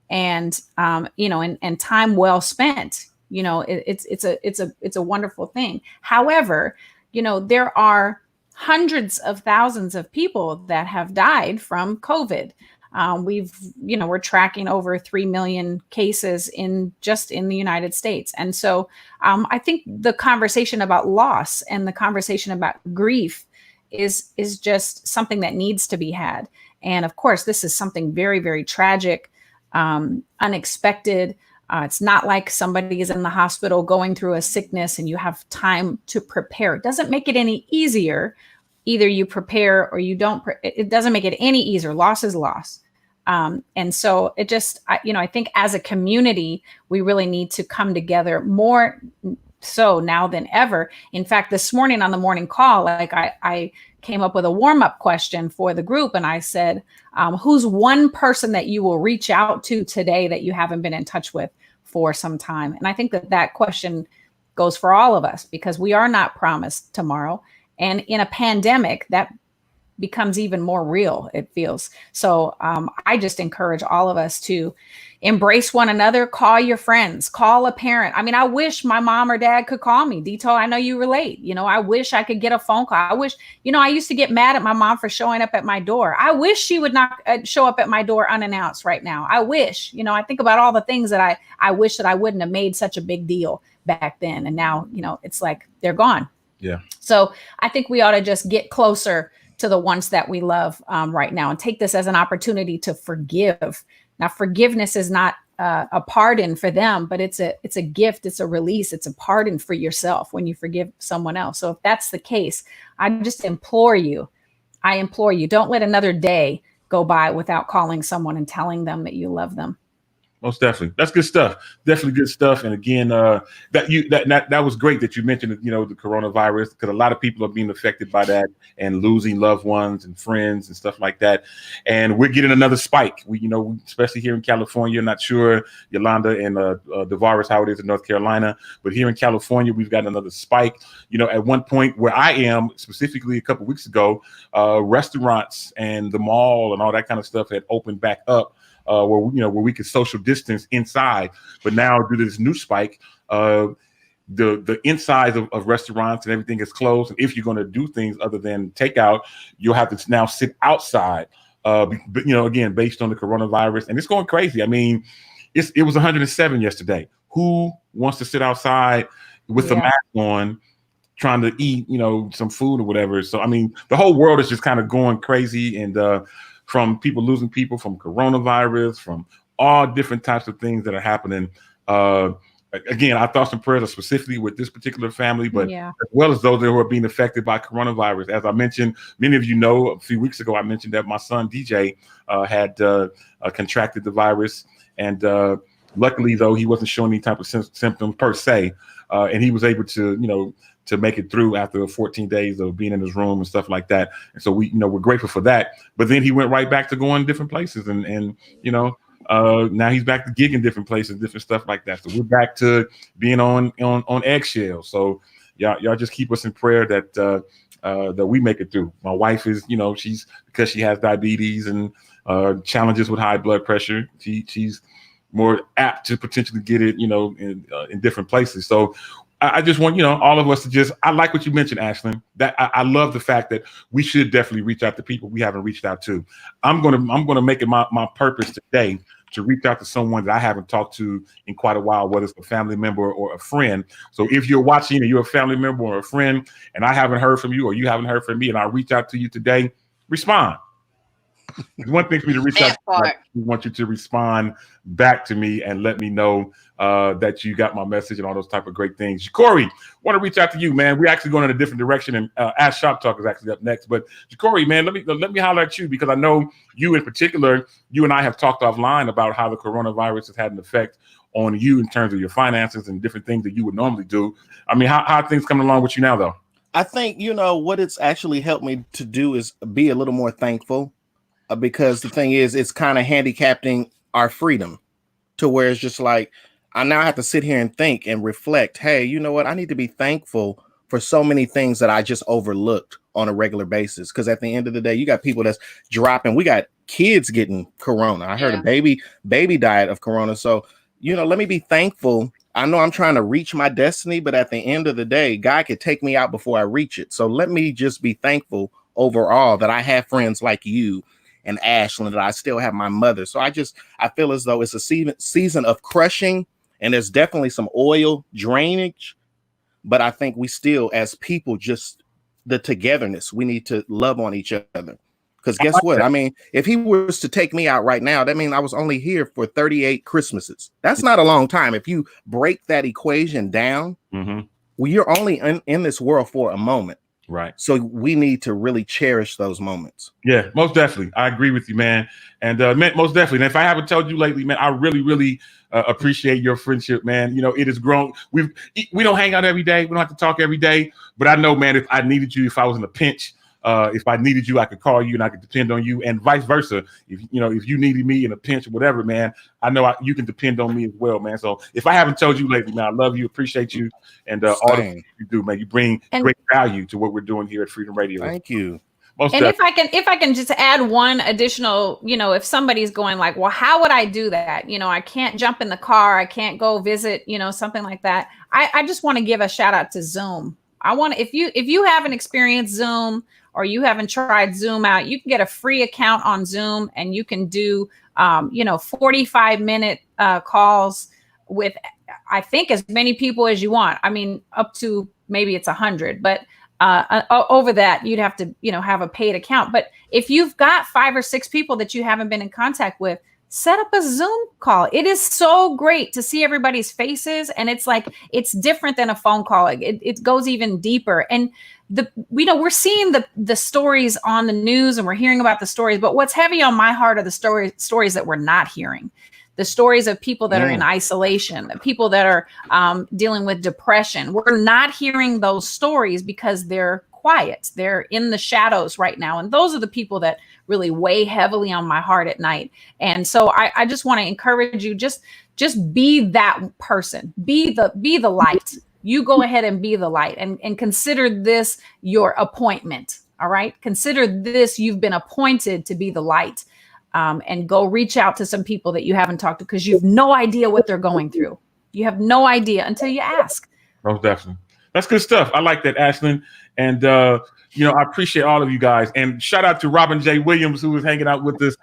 And, and time well spent, it's a wonderful thing. However, there are hundreds of thousands of people that have died from COVID. We're tracking over 3 million cases in the United States. And so I think the conversation about loss and the conversation about grief is just something that needs to be had. And of course, this is something very, very tragic, unexpected. It's not like somebody is in the hospital going through a sickness and you have time to prepare. It doesn't make it any easier. Either you prepare or you don't. It doesn't make it any easier. Loss is loss. And so it just, I think as a community, we really need to come together more so now than ever. In fact, this morning on the morning call, like I came up with a warm-up question for the group, and I said, who's one person that you will reach out to today that you haven't been in touch with for some time? And I think that question goes for all of us, because we are not promised tomorrow. And in a pandemic, that becomes even more real, it feels. So I just encourage all of us to embrace one another, call your friends, call a parent. I mean, I wish my mom or dad could call me. Dito, I know you relate. You know, I wish I could get a phone call. I wish, you know, I used to get mad at my mom for showing up at my door. I wish she would not show up at my door unannounced right now. I wish, you know, I think about all the things that I wish that I wouldn't have made such a big deal back then. And now, you know, it's like they're gone. Yeah. So I think we ought to just get closer to the ones that we love right now, and take this as an opportunity to forgive. Now, forgiveness is not a pardon for them, but it's a gift, it's a release, it's a pardon for yourself when you forgive someone else. So if that's the case, I just implore you, don't let another day go by without calling someone and telling them that you love them. Most definitely. That's good stuff. Definitely good stuff. And again, that was great that you mentioned, you know, the coronavirus, because a lot of people are being affected by that and losing loved ones and friends and stuff like that. And we're getting another spike. We, you know, especially here in California, not sure, Yolanda and DeVaris, how it is in North Carolina, but here in California, we've got another spike. You know, at one point where I am, specifically a couple of weeks ago, restaurants and the mall and all that kind of stuff had opened back up. Where we could social distance inside, but now due to this new spike, the insides of restaurants and everything is closed. And if you're going to do things other than takeout, you'll have to now sit outside. But you know, again, based on the coronavirus, and it's going crazy. I mean, it was 107 yesterday. Who wants to sit outside with a mask on, trying to eat, you know, some food or whatever? So I mean, the whole world is just kind of going crazy, and from people losing people, from coronavirus, from all different types of things that are happening. Again, our thoughts and prayers are specifically with this particular family, but as well as those that were being affected by coronavirus. As I mentioned, many of you know, a few weeks ago, I mentioned that my son, DJ, had contracted the virus. And luckily, though, he wasn't showing any type of symptoms per se. And he was able to, you know, to make it through after 14 days of being in his room and stuff like that. And so we, you know, we're grateful for that. But then he went right back to going different places, and you know, now he's back to gigging different places, different stuff like that. So we're back to being on eggshells. So y'all just keep us in prayer that that we make it through. My wife is, you know, because she has diabetes and challenges with high blood pressure, she's more apt to potentially get it, you know, in different places. So I just want, you know, all of us to just, I like what you mentioned, Ashlyn, that I love the fact that we should definitely reach out to people we haven't reached out to. I'm going to make it my purpose today to reach out to someone that I haven't talked to in quite a while, whether it's a family member or a friend. So if you're watching and you're a family member or a friend and I haven't heard from you, or you haven't heard from me, and I reach out to you today, respond. It's one thing for me to reach out to you. We want you to respond back to me and let me know that you got my message and all those type of great things. Corey, want to reach out to you, man. We're actually going in a different direction, and Ask Shop Talk is actually up next. But Corey, man, let me holler at you, because I know you in particular, you and I have talked offline about how the coronavirus has had an effect on you in terms of your finances and different things that you would normally do. I mean, how are things coming along with you now, though? I think, you know, what it's actually helped me to do is be a little more thankful. Because the thing is, it's kind of handicapping our freedom to where it's just like, I now have to sit here and think and reflect. Hey, you know what? I need to be thankful for so many things that I just overlooked on a regular basis. Because at the end of the day, you got people that's dropping. We got kids getting corona. I heard a baby died of corona. So, you know, let me be thankful. I know I'm trying to reach my destiny, but at the end of the day, God could take me out before I reach it. So let me just be thankful overall that I have friends like you and Ashlyn, that I still have my mother. So I feel as though it's a season of crushing, and there's definitely some oil drainage, but I think we still, as people, just the togetherness, we need to love on each other. Because guess what? I mean, if he was to take me out right now, that means I was only here for 38 Christmases. That's not a long time. If you break that equation down, well, you're only in this world for a moment. Right. So we need to really cherish those moments. Yeah, most definitely. I agree with you, man. And man, most definitely. And if I haven't told you lately, man, I really, really appreciate your friendship, man. You know, it has grown. We don't hang out every day. We don't have to talk every day. But I know, man, if I needed you, if I was in a pinch, if I needed you, I could call you and I could depend on you, and vice versa. If you needed me in a pinch or whatever, man, I know you can depend on me as well, man. So if I haven't told you lately, man, I love you, appreciate you, and all the things you do, man. You bring great value to what we're doing here at Freedom Radio. Thank you. Most and definitely. if I can just add one additional, if somebody's going like, well, how would I do that? I can't jump in the car, I can't go visit, something like that. I just want to give a shout out to Zoom. If you haven't experienced Zoom, or you haven't tried Zoom out, you can get a free account on Zoom, and you can do, 45-minute calls with, I think, as many people as you want. I mean, up to maybe it's 100, but over that, you'd have to, have a paid account. But if you've got 5 or 6 people that you haven't been in contact with, set up a Zoom call. It is so great to see everybody's faces. And it's different than a phone call. It goes even deeper. And we're seeing the stories on the news, and we're hearing about the stories, but what's heavy on my heart are the stories that we're not hearing. The stories of people that are in isolation, the people that are dealing with depression. We're not hearing those stories because they're quiet. They're in the shadows right now. And those are the people that really weigh heavily on my heart at night. And so I just want to encourage you, just be that person, be the light. You go ahead and be the light, and consider this your appointment. All right. Consider this, you've been appointed to be the light, and go reach out to some people that you haven't talked to, because you have no idea what they're going through. You have no idea until you ask. Most definitely. That's good stuff. I like that, Ashlyn. And, I appreciate all of you guys. And shout out to Robin J. Williams, who was hanging out with us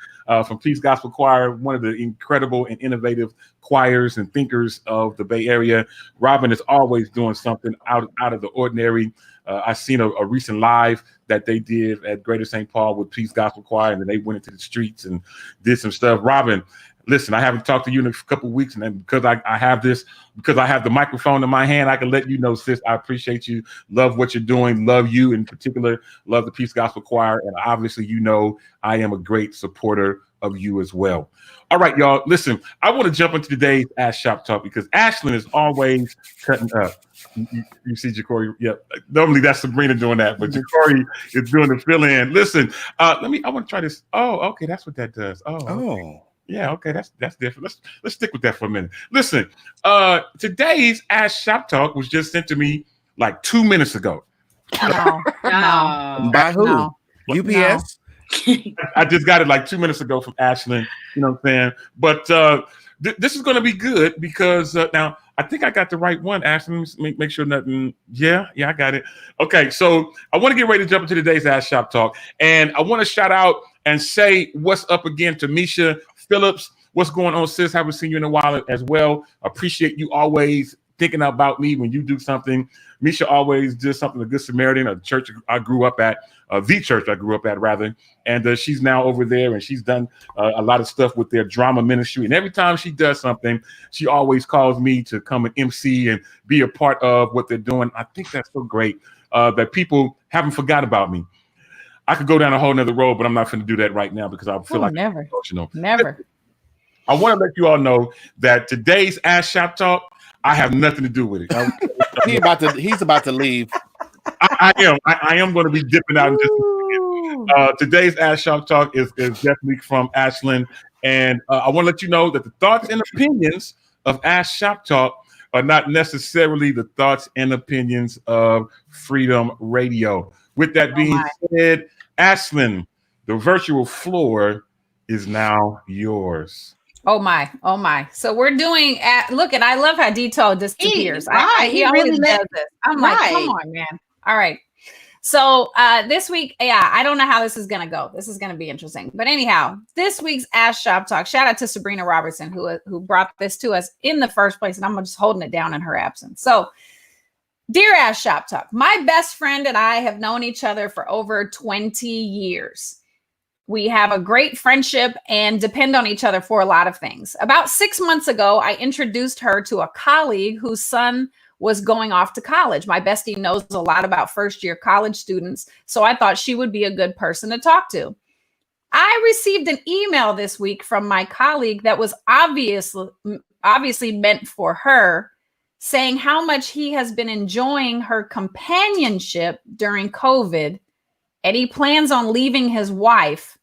from Peace Gospel Choir, one of the incredible and innovative choirs and thinkers of the Bay Area. Robin is always doing something out of the ordinary. I've seen a recent live that they did at Greater St. Paul with Peace Gospel Choir, and then they went into the streets and did some stuff. Robin, listen, I haven't talked to you in a couple of weeks, and then because I have the microphone in my hand, I can let you know, sis, I appreciate you. Love what you're doing. Love you in particular. Love the Peace Gospel Choir. And obviously, I am a great supporter of you as well. All right, y'all. Listen, I want to jump into today's Ask Shop Talk, because Ashlyn is always cutting up. You see Jacory? Yep. Normally that's Sabrina doing that, but Jacory is doing the fill in. Listen, I want to try this. Oh, okay. That's what that does. Oh. Okay. Yeah, okay, that's different. Let's stick with that for a minute. Listen, today's Ask Shop Talk was just sent to me like 2 minutes ago. No. By who? No. UPS? I just got it like 2 minutes ago from Ashlyn. You know what I'm saying? But this is going to be good, because now I think I got the right one. Ashlyn, make sure nothing. Yeah, I got it. Okay, so I want to get ready to jump into today's Ask Shop Talk, and I want to shout out and say what's up again to Misha Phillips. What's going on, sis? Haven't seen you in a while as well. Appreciate you always thinking about me when you do something. Misha always does something, a Good Samaritan, a church I grew up at, the church I grew up at, rather. And she's now over there, and she's done a lot of stuff with their drama ministry. And every time she does something, she always calls me to come and MC and be a part of what they're doing. I think that's so great that people haven't forgot about me. I could go down a whole nother road, but I'm not going to do that right now, because I feel never. I'm emotional. Never. I want to let you all know that today's Ask Shop Talk, I have nothing to do with it. He's about to leave. I am going to be dipping out in just a second. Today's Ask Shop Talk is definitely from Ashlyn, and I want to let you know that the thoughts and opinions of Ask Shop Talk are not necessarily the thoughts and opinions of Freedom Radio. With that being said, Ashlyn, the virtual floor is now yours. Oh my. So we're doing look, and I love how detailed this disappears. He really does this. I'm like, come on, man. All right. So this week, I don't know how this is gonna go. This is gonna be interesting. But anyhow, this week's Ask Shop Talk. Shout out to Sabrina Robertson, who brought this to us in the first place, and I'm just holding it down in her absence. So, dear Ask Shop Talk, my best friend and I have known each other for over 20 years. We have a great friendship and depend on each other for a lot of things. About 6 months ago, I introduced her to a colleague whose son was going off to college. My bestie knows a lot about first-year college students, so I thought she would be a good person to talk to. I received an email this week from my colleague that was obviously meant for her, saying how much he has been enjoying her companionship during COVID, and he plans on leaving his wife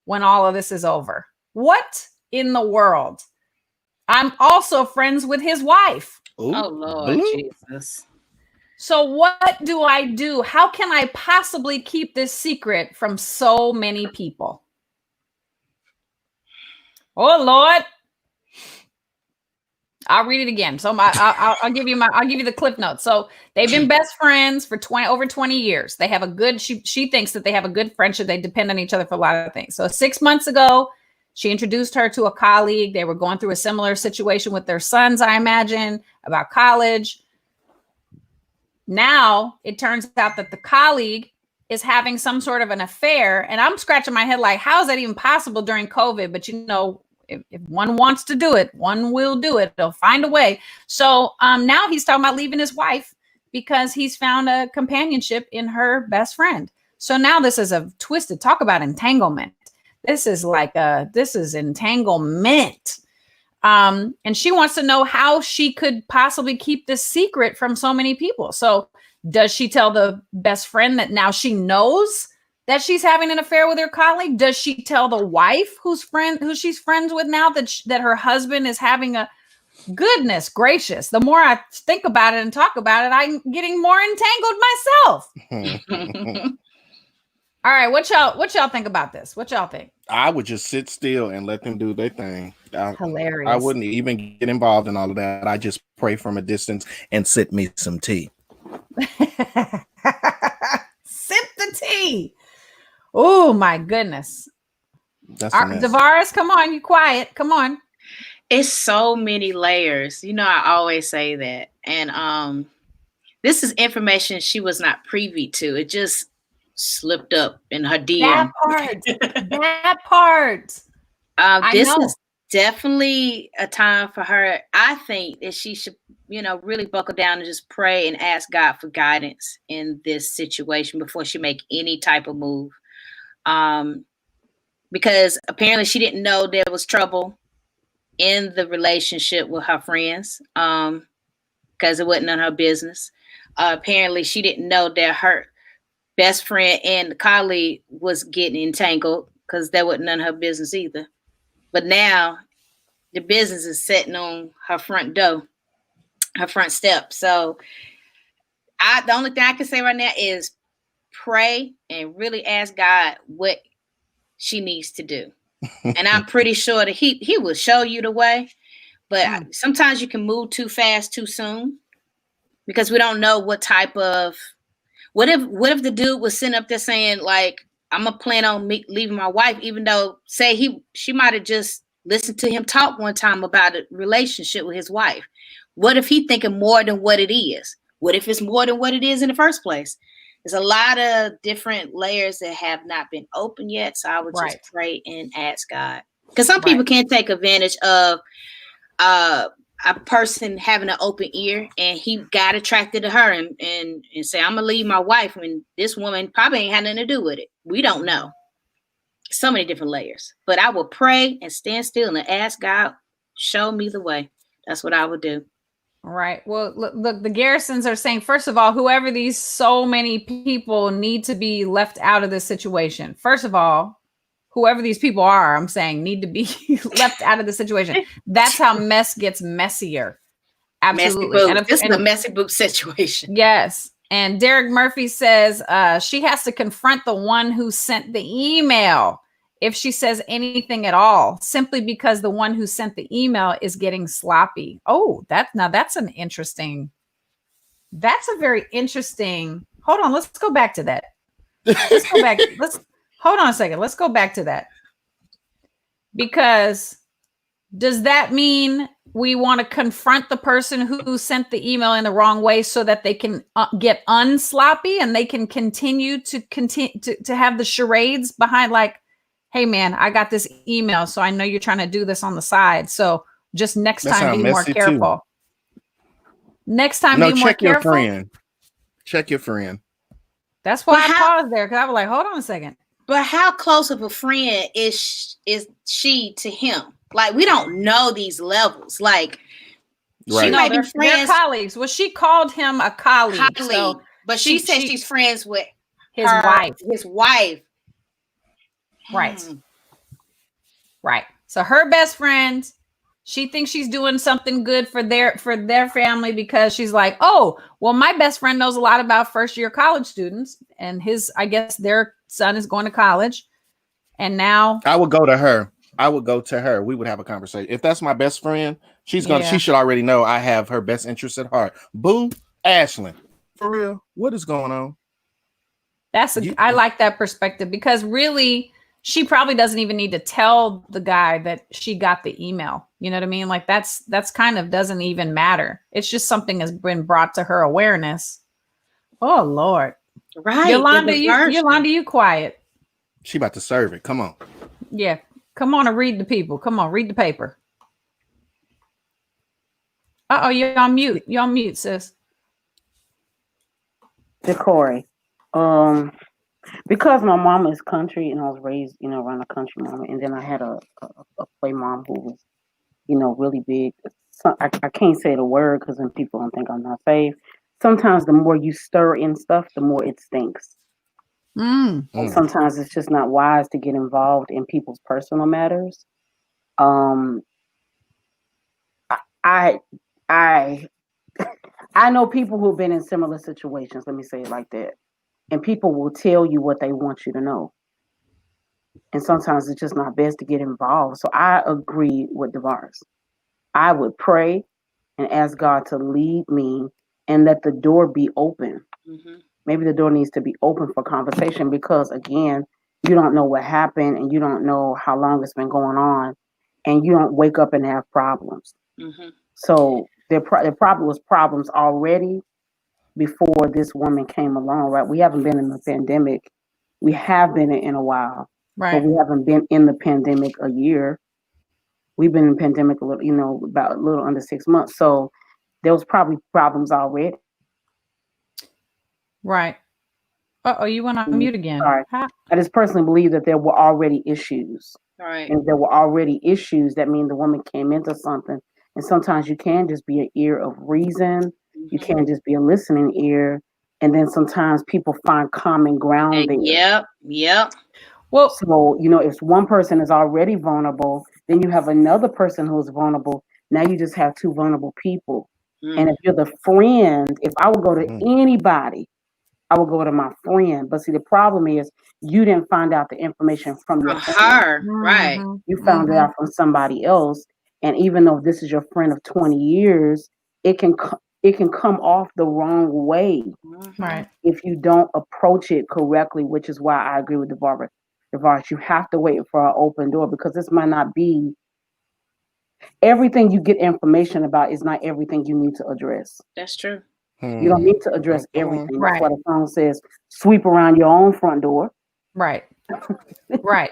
when all of this is over. What in the world? I'm also friends with his wife. Ooh, Oh Lord blue. Jesus. So what do I do? How can I possibly keep this secret from so many people? Oh Lord. I'll read it again. So I'll give you the cliff notes. So they've been best friends for over 20 years. They have a good, she thinks that they have a good friendship. They depend on each other for a lot of things. So 6 months ago, she introduced her to a colleague. They were going through a similar situation with their sons, I imagine, about college. Now it turns out that the colleague is having some sort of an affair. And I'm scratching my head like, how is that even possible during COVID? But you know, if one wants to do it, one will do it. They'll find a way. So now he's talking about leaving his wife because he's found a companionship in her best friend. So now this is a twisted, talk about entanglement. This is entanglement. And she wants to know how she could possibly keep this secret from so many people. So does she tell the best friend that now she knows that she's having an affair with her colleague? Does she tell the wife who she's friends with now that her husband is having a, goodness gracious, the more I think about it and talk about it, I'm getting more entangled myself. All right, what y'all think about this? What y'all think? I would just sit still and let them do their thing. Hilarious. I wouldn't even get involved in all of that. I just pray from a distance and sip me some tea. Sip the tea. Oh my goodness. That's a mess. Davaris, come on, you quiet. Come on. It's so many layers. You know, I always say that. And this is information she was not privy to. It just slipped up in her DM. That part. That part. This is definitely a time for her. I think that she should, really buckle down and just pray and ask God for guidance in this situation before she make any type of move. Because apparently she didn't know there was trouble in the relationship with her friends, because it wasn't none of her business. Apparently she didn't know that her best friend and the colleague was getting entangled, because that wasn't none of her business either. But now the business is sitting on her front door, her front step. So the only thing I can say right now is pray and really ask God what she needs to do. And I'm pretty sure that he will show you the way. But sometimes you can move too fast too soon, because we don't know what type of, what if the dude was sitting up there saying like, I'm gonna plan on leaving my wife, even though she might have just listened to him talk one time about a relationship with his wife. What if he thinking more than what it is? What if it's more than what it is in the first place? There's a lot of different layers that have not been open yet. So I would just pray and ask God. Because some people can't take advantage of a person having an open ear, and he got attracted to her and say, I'm going to leave my wife, and this woman probably ain't had nothing to do with it. We don't know. So many different layers. But I will pray and stand still and ask God, show me the way. That's what I would do. Right. Well, look, the Garrisons are saying, first of all, whoever these so many people need to be left out of this situation. First of all, whoever these people are, I'm saying, need to be left out of the situation. That's how mess gets messier. Absolutely. This is a messy boot situation. Yes. And Derek Murphy says she has to confront the one who sent the email if she says anything at all, simply because the one who sent the email is getting sloppy. Oh, that's a very interesting. Hold on. Let's go back to that. Let's go back. Hold on a second. Let's go back to that. Because does that mean we want to confront the person who sent the email in the wrong way so that they can get unsloppy and they can continue to have the charades behind, like, hey man, I got this email, so I know you're trying to do this on the side. So just next time be more careful. Next time, No, be more check your careful. friend. Check your friend. That's why But I how- paused there because I was like, hold on a second. But how close of a friend is she to him? Like, we don't know these levels. Like, she Right. No, might be they're friends, colleagues. Well, she called him a colleague. colleague, So but she she- said she- she's friends with his her- wife. His wife. Right. Hmm. Right. So her best friend, she thinks she's doing something good for their family because she's like, oh, well, my best friend knows a lot about first year college students, and I guess their son is going to college. And now I would go to her. We would have a conversation. If that's my best friend, she should already know I have her best interest at heart. Boo, Ashlyn. For real. What is going on? I like that perspective because really she probably doesn't even need to tell the guy that she got the email. You know what I mean? Like that's kind of doesn't even matter. It's just something has been brought to her awareness. Oh Lord. Right. Yolanda, the diversion. Yolanda, you quiet. She about to serve it. Come on. Yeah. Come on and read the people. Come on, read the paper. Uh-oh, you're on mute. You're on mute, sis. Decory. Because my mom is country and I was raised, around a country mom, and then I had a play mom who was, really big. So I can't say the word because then people don't think I'm not safe. Sometimes the more you stir in stuff, the more it stinks. And sometimes it's just not wise to get involved in people's personal matters. I know people who've been in similar situations. Let me say it like that. And people will tell you what they want you to know. And sometimes it's just not best to get involved. So I agree with DeVaris. I would pray and ask God to lead me and let the door be open. Mhm. Maybe the door needs to be open for conversation because, again, you don't know what happened and you don't know how long it's been going on, and you don't wake up and have problems. Mhm. So there probably was problems already before this woman came along, right? We haven't been in the pandemic. We have been in a while, Right. but we haven't been in the pandemic a year. We've been in the pandemic a little, about a little under 6 months. So there was probably problems already. Right. Uh-oh, you went on mute again. Sorry. I just personally believe that there were already issues. Right. And there were already issues. That mean the woman came into something. And sometimes you can just be an ear of reason. You Mhm. can't just be a listening ear. And then sometimes people find common ground there. Yep. Well, So, if one person is already vulnerable, then you have another person who's vulnerable. Now you just have two vulnerable people. And if you're the friend, if I would go to anybody, I would go to my friend. But see, the problem is you didn't find out the information from your From friend. her. Right. Mhm. You found it out from somebody else. And even though this is your friend of 20 years, it can come off the wrong way Mhm. Right. if you don't approach it correctly, which is why I agree with DeVaris. You have to wait for an open door because this might not be everything you get information about is not everything you need to address. That's true. You don't need to address everything. Right. That's why the song says, sweep around your own front door. Right. Right.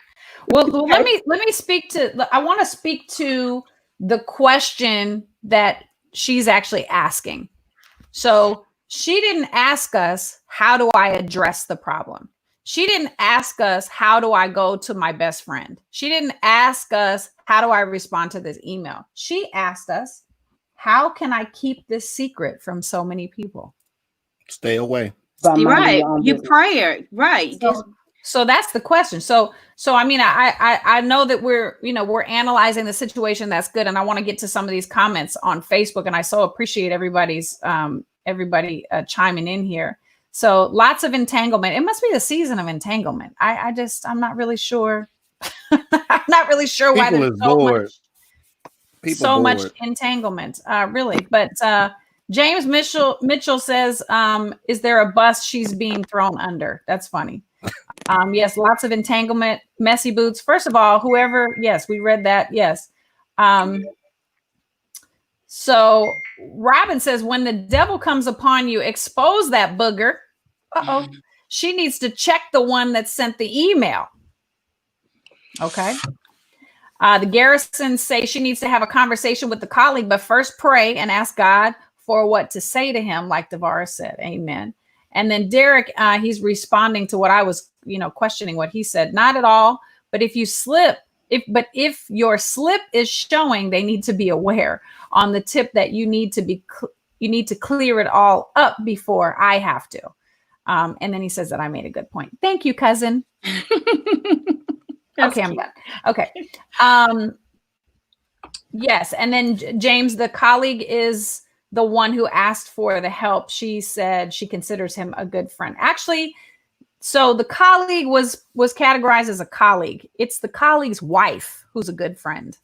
Well, let me speak to, I want to speak to the question that she's actually asking. So she didn't ask us, how do I address the problem? She didn't ask us, how do I go to my best friend? She didn't ask us, how do I respond to this email? She asked us, how can I keep this secret from so many people? Stay away. By minding Right. your own You business. prayer. Right. So that's the question. So I mean, I know that we're analyzing the situation. That's good. And I want to get to some of these comments on Facebook. And I so appreciate everybody's chiming in here. So lots of entanglement. It must be the season of entanglement. I'm not really sure. I'm not really sure why People there's is so bored. much, People much bored. entanglement, really. But James Mitchell says, is there a bus she's being thrown under? That's funny. Yes, lots of entanglement, messy boots. First of all, yes, we read that. Yes. So Robin says, when the devil comes upon you, expose that booger. Uh-oh. She needs to check the one that sent the email. Okay. The Garrisons say she needs to have a conversation with the colleague, but first pray and ask God for what to say to him, like Devara said. Amen. And then Derek, he's responding to what I was, questioning what he said. Not at all. But if you slip, if your slip is showing, they need to be aware on the tip that you need to clear it all up before I have to. And then he says that I made a good point. Thank you, cousin. Okay, I'm done. Okay. Yes. And then James, the colleague, is the one who asked for the help. She said she considers him a good friend. Actually, so the colleague was categorized as a colleague. It's the colleague's wife who's a good friend,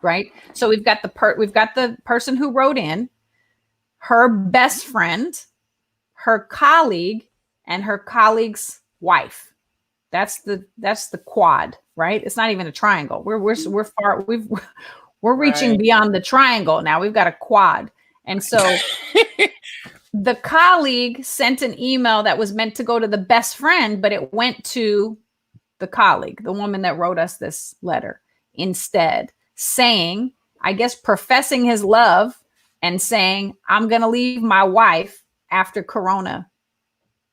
right? So we've got the person who wrote in, her best friend, her colleague, and her colleague's wife. That's the quad, right? It's not even a triangle. We're reaching beyond the triangle now. We've got a quad. And so the colleague sent an email that was meant to go to the best friend, but it went to the colleague, the woman that wrote us this letter, instead, saying, I guess, professing his love and saying, I'm going to leave my wife after Corona,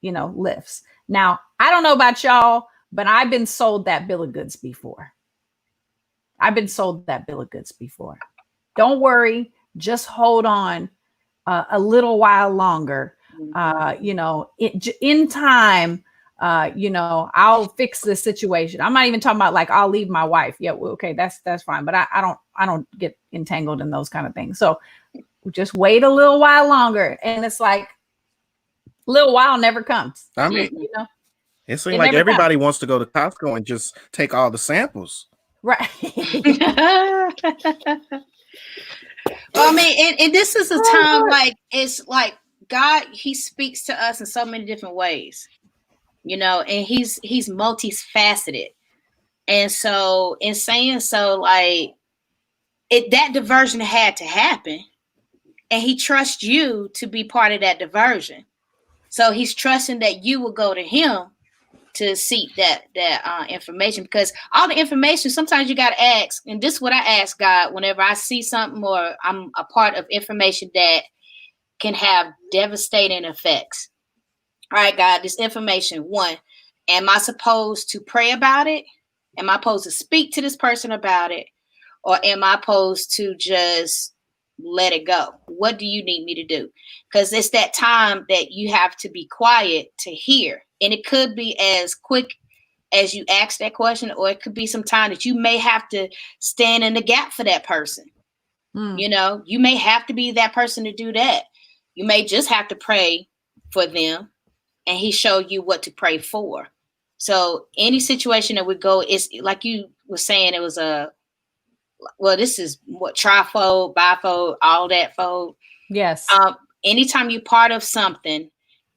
lifts. Now, I don't know about y'all, but I've been sold that bill of goods before. Don't worry. Just hold on a little while longer. In time, I'll fix the situation. I'm not even talking about like, I'll leave my wife. Yeah. Well, okay. That's fine. But I don't get entangled in those kind of things. So just wait a little while longer. And it's like, a little while never comes. I mean, it seems like everybody wants to go to Costco and just take all the samples. Right. Well, I mean, and this is a time it's like God, he speaks to us in so many different ways, and he's multifaceted. And so in saying so, that diversion had to happen, and he trusts you to be part of that diversion. So he's trusting that you will go to him to seek that information, because all the information, sometimes you got to ask. And this is what I ask God whenever I see something or I'm a part of information that can have devastating effects. All right, God, this information, one, am I supposed to pray about it? Am I supposed to speak to this person about it? Or am I supposed to just let it go? What do you need me to do? Because it's that time that you have to be quiet to hear. And it could be as quick as you ask that question, or it could be some time that you may have to stand in the gap for that person. You may have to be that person to do that. You may just have to pray for them, and he showed you what to pray for. So any situation that would go, it's like you were saying, it was this is what trifold, bifold, all that fold. Yes. Anytime you're part of something,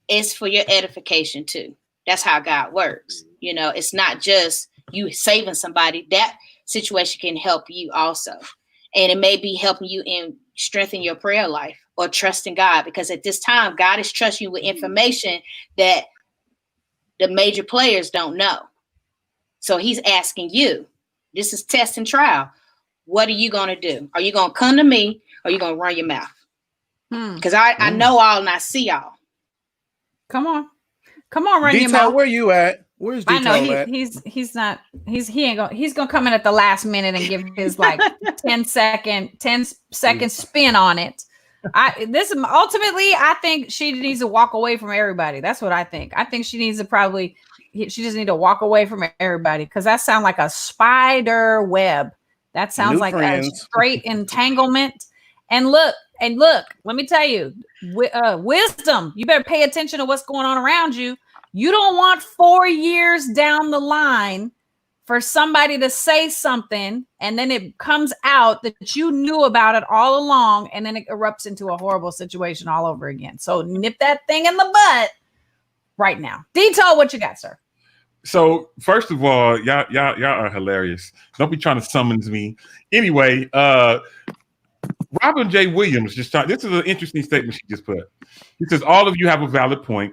it's for your edification too. That's how God works. It's not just you saving somebody. That situation can help you also. And it may be helping you in strengthen your prayer life or trusting God, because at this time, God is trusting you with information that the major players don't know. So he's asking you, this is test and trial. What are you going to do? Are you going to come to me, or are you going to run your mouth? Because I know all and I see all. Come on, run your Detail, mouth. where you at? Where's Detail I know at? he's gonna come in at the last minute and give his like 10 second spin on it. I think she needs to walk away from everybody. That's what I think. I think she needs to she just need to walk away from everybody, because that sounds like a spider web. That sounds New like friends. a straight entanglement. And look, let me tell you, wisdom, you better pay attention to what's going on around you. You don't want 4 years down the line for somebody to say something, and then it comes out that you knew about it all along, and then it erupts into a horrible situation all over again. So nip that thing in the butt right now. Detail, what you got, sir? So first of all, y'all are hilarious. Don't be trying to summons me. Anyway, Robin J. Williams this is an interesting statement she just put. She says, all of you have a valid point.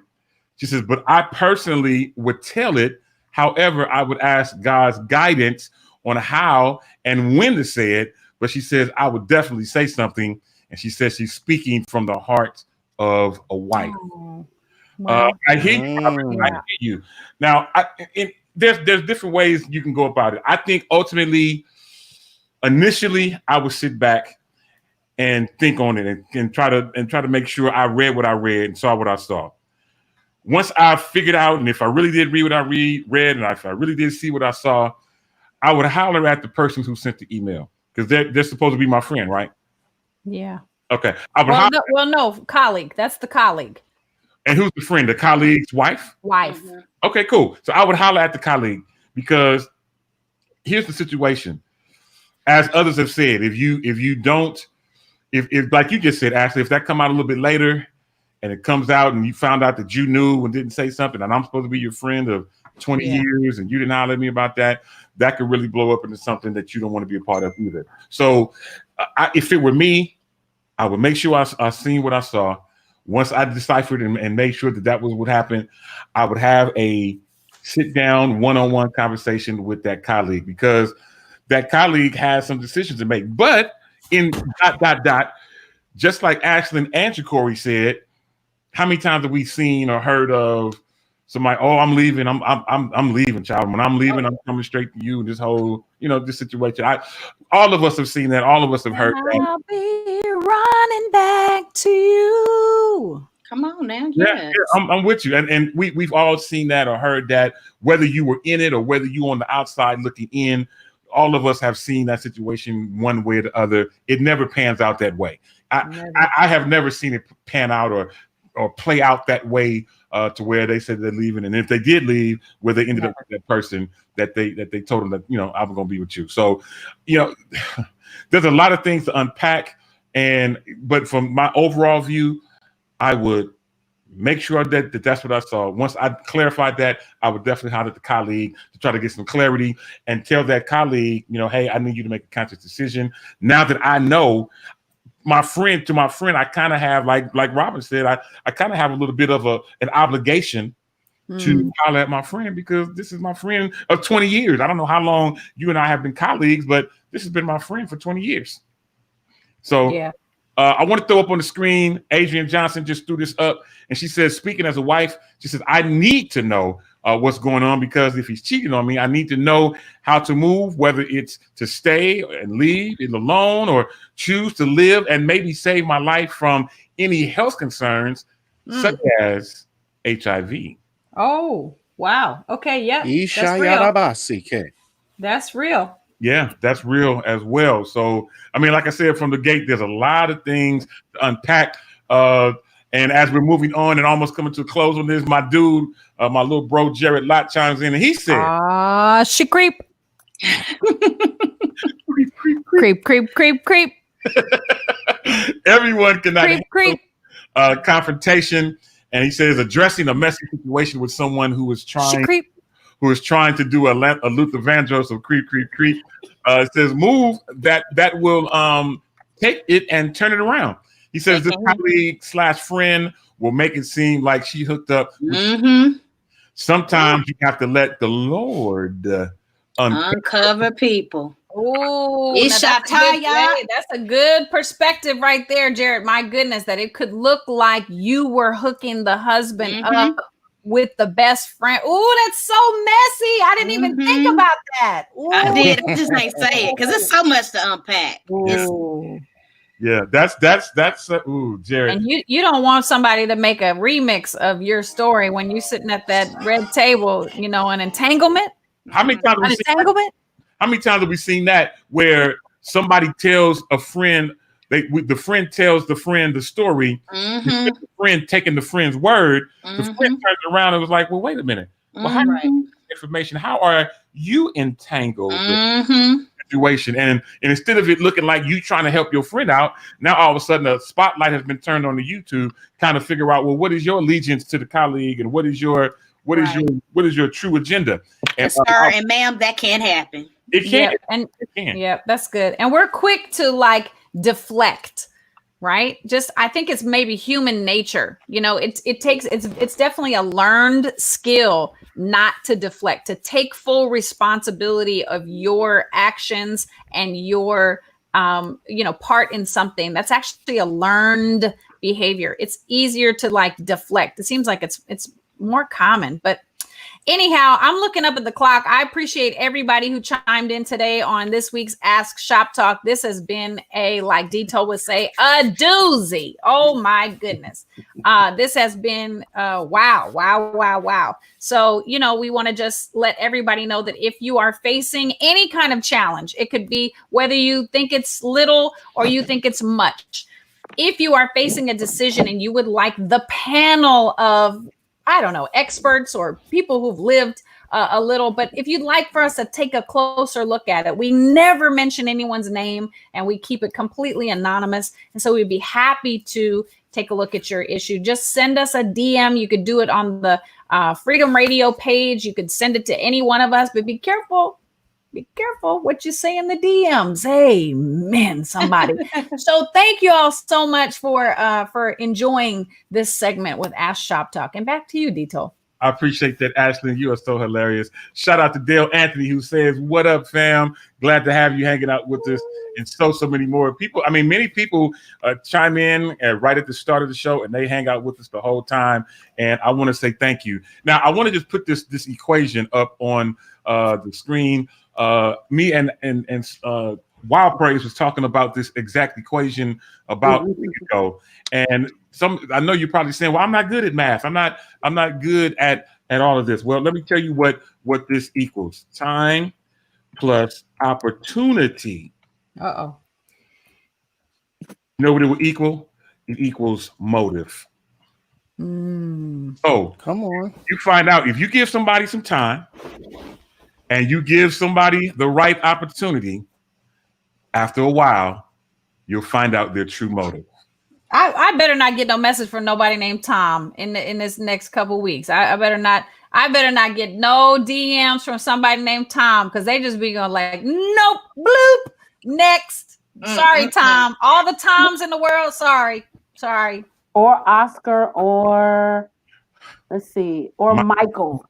She says, but I personally would tell it. However, I would ask God's guidance on how and when to say it. But she says, I would definitely say something and she says she's speaking from the heart of a wife. Oh, wow. I hear you. Robert. I Yeah. hear you. Now, there's different ways you can go about it. I think ultimately, initially, I would sit back and think on it and try to make sure I read what I read and saw what I saw. Once I figured out, and if I really did read what I read, and if I really did see what I saw, I would holler at the person who sent the email because they're supposed to be my friend, right? Yeah. Okay. I would Well, holler, no, well, no, colleague. That's the colleague. and who's the friend? The colleague's wife? Wife. Okay, cool. So I would holler at the colleague because here's the situation. As others have said, if like you just said, Ashley, if that come out a little bit later and it comes out and you found out that you knew and didn't say something and I'm supposed to be your friend of 20 Yeah. years and you didn't holler at me about that, that could really blow up into something that you don't want to be a part of either. So if it were me, I would make sure I seen what I saw. Once I deciphered and made sure that was what happened, I would have a sit down one-on-one conversation with that colleague because that colleague has some decisions to make. But in ... just like Ashlyn and Corey said, how many times have we seen or heard of somebody, oh, I'm leaving, I'm leaving, child. When I'm leaving, I'm coming straight to you. This whole, this situation. All of us have seen that. All of us have heard that. I'll be running back to you. Come on now. Yeah, Yes. I'm with you. And we've all seen that or heard that, whether you were in it or whether you on the outside looking in. All of us have seen that situation one way or the other. It never pans out that way. I have never seen it pan out or play out that way to where they said they're leaving, and if they did leave, where they ended up with that person that they told them that I'm going to be with you. So, there's a lot of things to unpack, but from my overall view, I would make sure that that's what I saw. Once I clarified that, I would definitely holler at the colleague to try to get some clarity and tell that colleague, hey, I need you to make a conscious decision. Now that I know, my friend, I kind of have, like Robin said, I kind of have a little bit of an obligation to holler at my friend because this is my friend of 20 years. I don't know how long you and I have been colleagues, but this has been my friend for 20 years. So Yeah. I want to throw up on the screen. Adrian Johnson just threw this up, and she says, speaking as a wife, she says, I need to know what's going on because if he's cheating on me, I need to know how to move, whether it's to stay and leave it alone or choose to live and maybe save my life from any health concerns such as HIV. Oh, wow. Okay. Yeah. That's real. Ishayarabasike. That's real. Yeah, that's real as well. So, I mean, like I said from the gate, there's a lot of things to unpack. And as we're moving on and almost coming to a close on this, my dude, my little bro, Jared Lott chimes in and he said, She creep. Creep. everyone cannot Creep. confrontation. And he says, addressing a messy situation with someone who is She creep. trying to do a Luther Vandross of creep. It says, move that will take it and turn it around. He says this colleague / friend will make it seem like she hooked up. Sometimes you have to let the Lord Uncover people. Oh, Ishataya. that's a good perspective right there, Jared. My goodness, that it could look like you were hooking the husband up with the best friend. Oh, that's so messy. I didn't even think about that. Ooh. I did. I just ain't say it because it's so much to unpack. Ooh. Yeah, that's ooh, Jared. And you don't want somebody to make a remix of your story when you're sitting at that red table, an entanglement. How many times have we seen that where somebody tells a friend, the friend tells the friend the story, the friend taking the friend's word, the friend turns around and was like, well, wait a minute. Well, how do you get information? How are you entangled with the situation? And instead of it looking like you trying to help your friend out, now all of a sudden a spotlight has been turned on to you to kind of figure out, well, what is your allegiance to the colleague and what is your true agenda? And Sir and ma'am, that can't happen. It can. It can. Yeah, that's good. And we're quick to deflect, right? I think it's maybe human nature. It's definitely a learned skill not to deflect, to take full responsibility of your actions and your part in something, that's actually a learned behavior. It's easier to like deflect. It seems like it's more common, but anyhow, I'm looking up at the clock. I appreciate everybody who chimed in today on this week's Ask Shop Talk. This has been like Dito would say, a doozy. Oh my goodness. This has been wow. So, we want to just let everybody know that if you are facing any kind of challenge, it could be whether you think it's little or you think it's much. If you are facing a decision and you would like the panel of experts or people who've lived a little, but if you'd like for us to take a closer look at it, we never mention anyone's name and we keep it completely anonymous. And so we'd be happy to take a look at your issue. Just send us a DM. You could do it on the Freedom Radio page. You could send it to any one of us, but be careful what you say in the DMs. Amen, somebody. So thank you all so much for enjoying this segment with Ask Shop Talk. And back to you, Dito. I appreciate that, Ashley. You are so hilarious. Shout out to Dale Anthony, who says, "What up, fam? Glad to have you hanging out with us." And so many more people. I mean, many people chime in right at the start of the show, and they hang out with us the whole time. And I want to say thank you. Now, I want to just put this equation up on the screen. Me and Wild Praise was talking about this exact equation about a week ago, and I know you're probably saying, "Well, I'm not good at math. I'm not good at all of this." Well, let me tell you what this equals: time plus opportunity. Uh-oh. You know what it will equal? It equals motive. So Come on. you find out if you give somebody some time and you give somebody the right opportunity, after a while, you'll find out their true motive. I better not get no message from nobody named Tom in this next couple weeks. I better not get no DMs from somebody named Tom, because they just be going like, nope, bloop, next. Sorry, Tom. All the Toms in the world. Sorry. Or Oscar, or let's see, or Michael.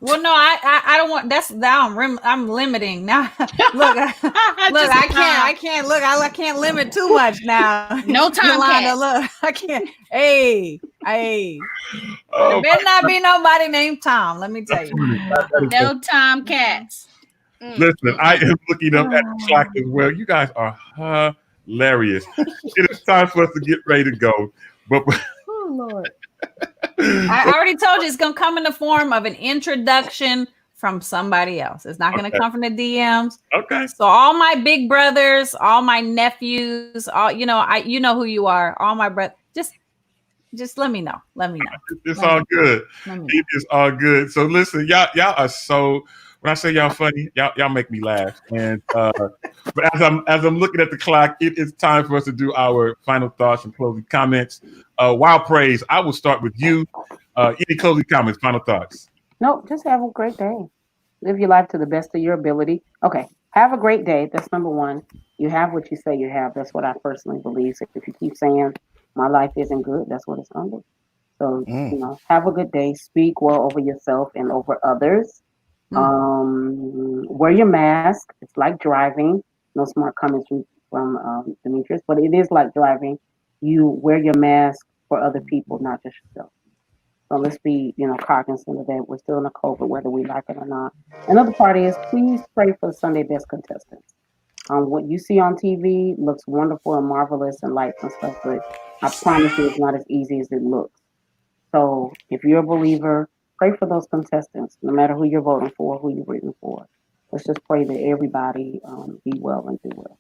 Well, no, I don't want. That's now I'm limiting now. Look, I can't. Look, I can't limit too much now. No Tom Yolanda, Cats. look, I can't. Hey. Oh, There better not be nobody named Tom. Let me tell you. No Tom Cats. Listen, I am looking up at the clock as well. You guys are hilarious. It is time for us to get ready to go. But Oh Lord. I already told you it's gonna come in the form of an introduction from somebody else. It's not gonna come from the DMs. okay, So all my big brothers, all my nephews, all you know who you are. All my brothers, just let me know. it's all good. Let me know. It is all good. So listen, y'all are so. When I say y'all funny, y'all make me laugh. And but as I'm looking at the clock, it is time for us to do our final thoughts and closing comments. Wild Praise, I will start with you. Any closing comments, final thoughts? No, just have a great day. Live your life to the best of your ability. Okay, have a great day. That's number one. You have what you say you have. That's what I personally believe. So if you keep saying my life isn't good, that's what it's going to be. So, have a good day. Speak well over yourself and over others. Wear your mask. It's like driving. No smart comments from Demetrius, but it is like driving. You wear your mask for other people, not just yourself. So let's be, cognizant of that. We're still in a COVID, whether we like it or not. Another part is, please pray for the Sunday Best contestants. What you see on TV looks wonderful and marvelous and lights and stuff, but I promise you it's not as easy as it looks. So if you're a believer, pray for those contestants, no matter who you're voting for, who you're rooting for. Let's just pray that everybody be well and do well.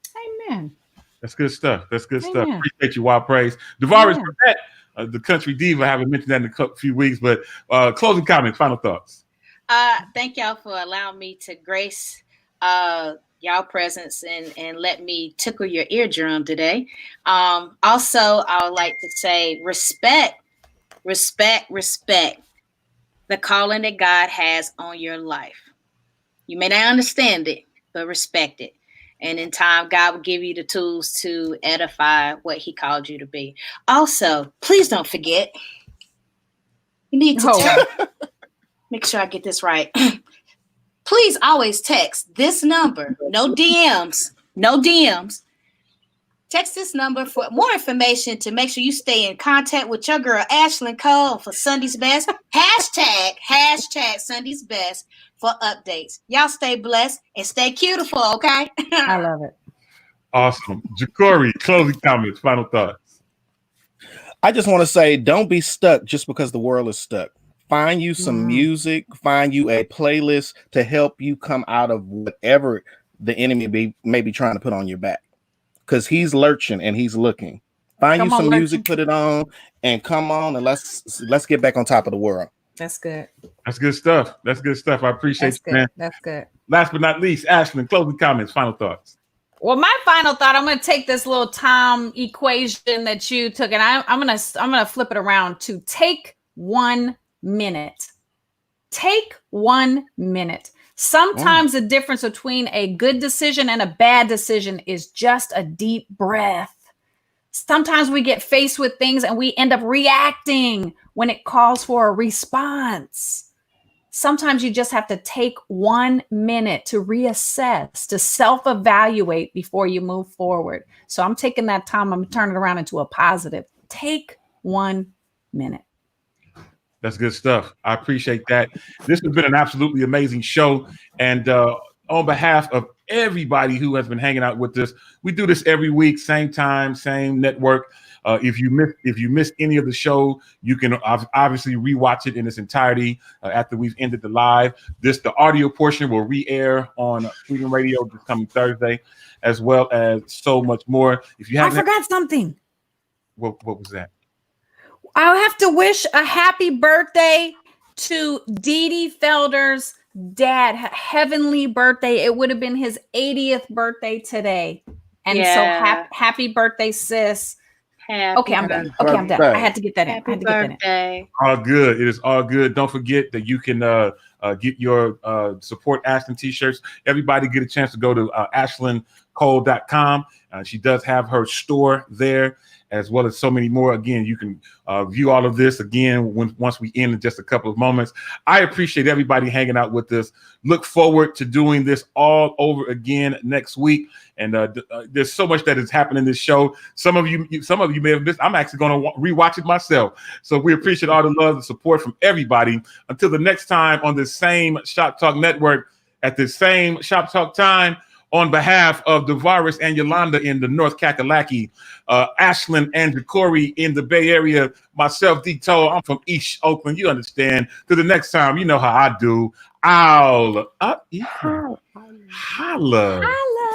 Amen. That's good stuff. Stuff. Amen. Appreciate you, Wild Praise. Devarius Amen. Burnett, the country diva. I haven't mentioned that in a few weeks, but closing comments, final thoughts. Thank y'all for allowing me to grace y'all presence and let me tickle your eardrum today. Also, I would like to say respect the calling that God has on your life. You may not understand it, but respect it. And in time, God will give you the tools to edify what he called you to be. Also, please don't forget, you need to make sure I get this right. please always text this number. No DMs. No DMs. Text this number for more information to make sure you stay in contact with your girl, Ashlyn Cole, for Sunday's Best. Hashtag Sunday's Best for updates. Y'all stay blessed and stay beautiful, okay? I love it. Awesome. Jacory, closing comments, final thoughts. I just want to say, don't be stuck just because the world is stuck. Find you some music, find you a playlist to help you come out of whatever the enemy may be trying to put on your back. Because he's lurching and he's looking. Find you some music, put it on, and come on, and let's get back on top of the world. That's good. That's good stuff. That's good stuff. I appreciate That's you, good. man. That's good. Last but not least, Ashlyn, closing comments, final thoughts. Well, my final thought, I'm going to take this little time equation that you took, and I'm going to flip it around to take 1 minute. Take 1 minute. Sometimes the difference between a good decision and a bad decision is just a deep breath. Sometimes we get faced with things and we end up reacting when it calls for a response. Sometimes you just have to take 1 minute to reassess, to self-evaluate before you move forward. So I'm taking that time, I'm turning it around into a positive. Take 1 minute. That's good stuff. I appreciate that. This has been an absolutely amazing show. And on behalf of everybody who has been hanging out with us, we do this every week, same time, same network. If you missed any of the show, you can obviously rewatch it in its entirety after we've ended the live. The audio portion will re-air on Freedom Radio this coming Thursday, as well as so much more. If you haven't, I forgot something. What was that? I have to wish a happy birthday to Dee Dee Felder's dad. Heavenly birthday. It would have been his 80th birthday today. And so happy birthday, sis. Okay, I'm done. I had to get that in. I had to get that in. All good. It is all good. Don't forget that you can get your support Ashlyn t-shirts. Everybody get a chance to go to ashlyncole.com. She does have her store there, as well as so many more. Again, you can view all of this again once we end in just a couple of moments. I appreciate everybody hanging out with us. Look forward to doing this all over again next week. And there's so much that is happening in this show. Some of you may have missed. I'm actually going to rewatch it myself. So we appreciate all the love and support from everybody. Until the next time on this same Shop Talk Network at the same Shop Talk time. On behalf of Davaris and Yolanda in the North Kakalaki, Ashlyn and Jacory in the Bay Area, myself, D-Toe, I'm from East Oakland. You understand. To the next time, you know how I do. Holla.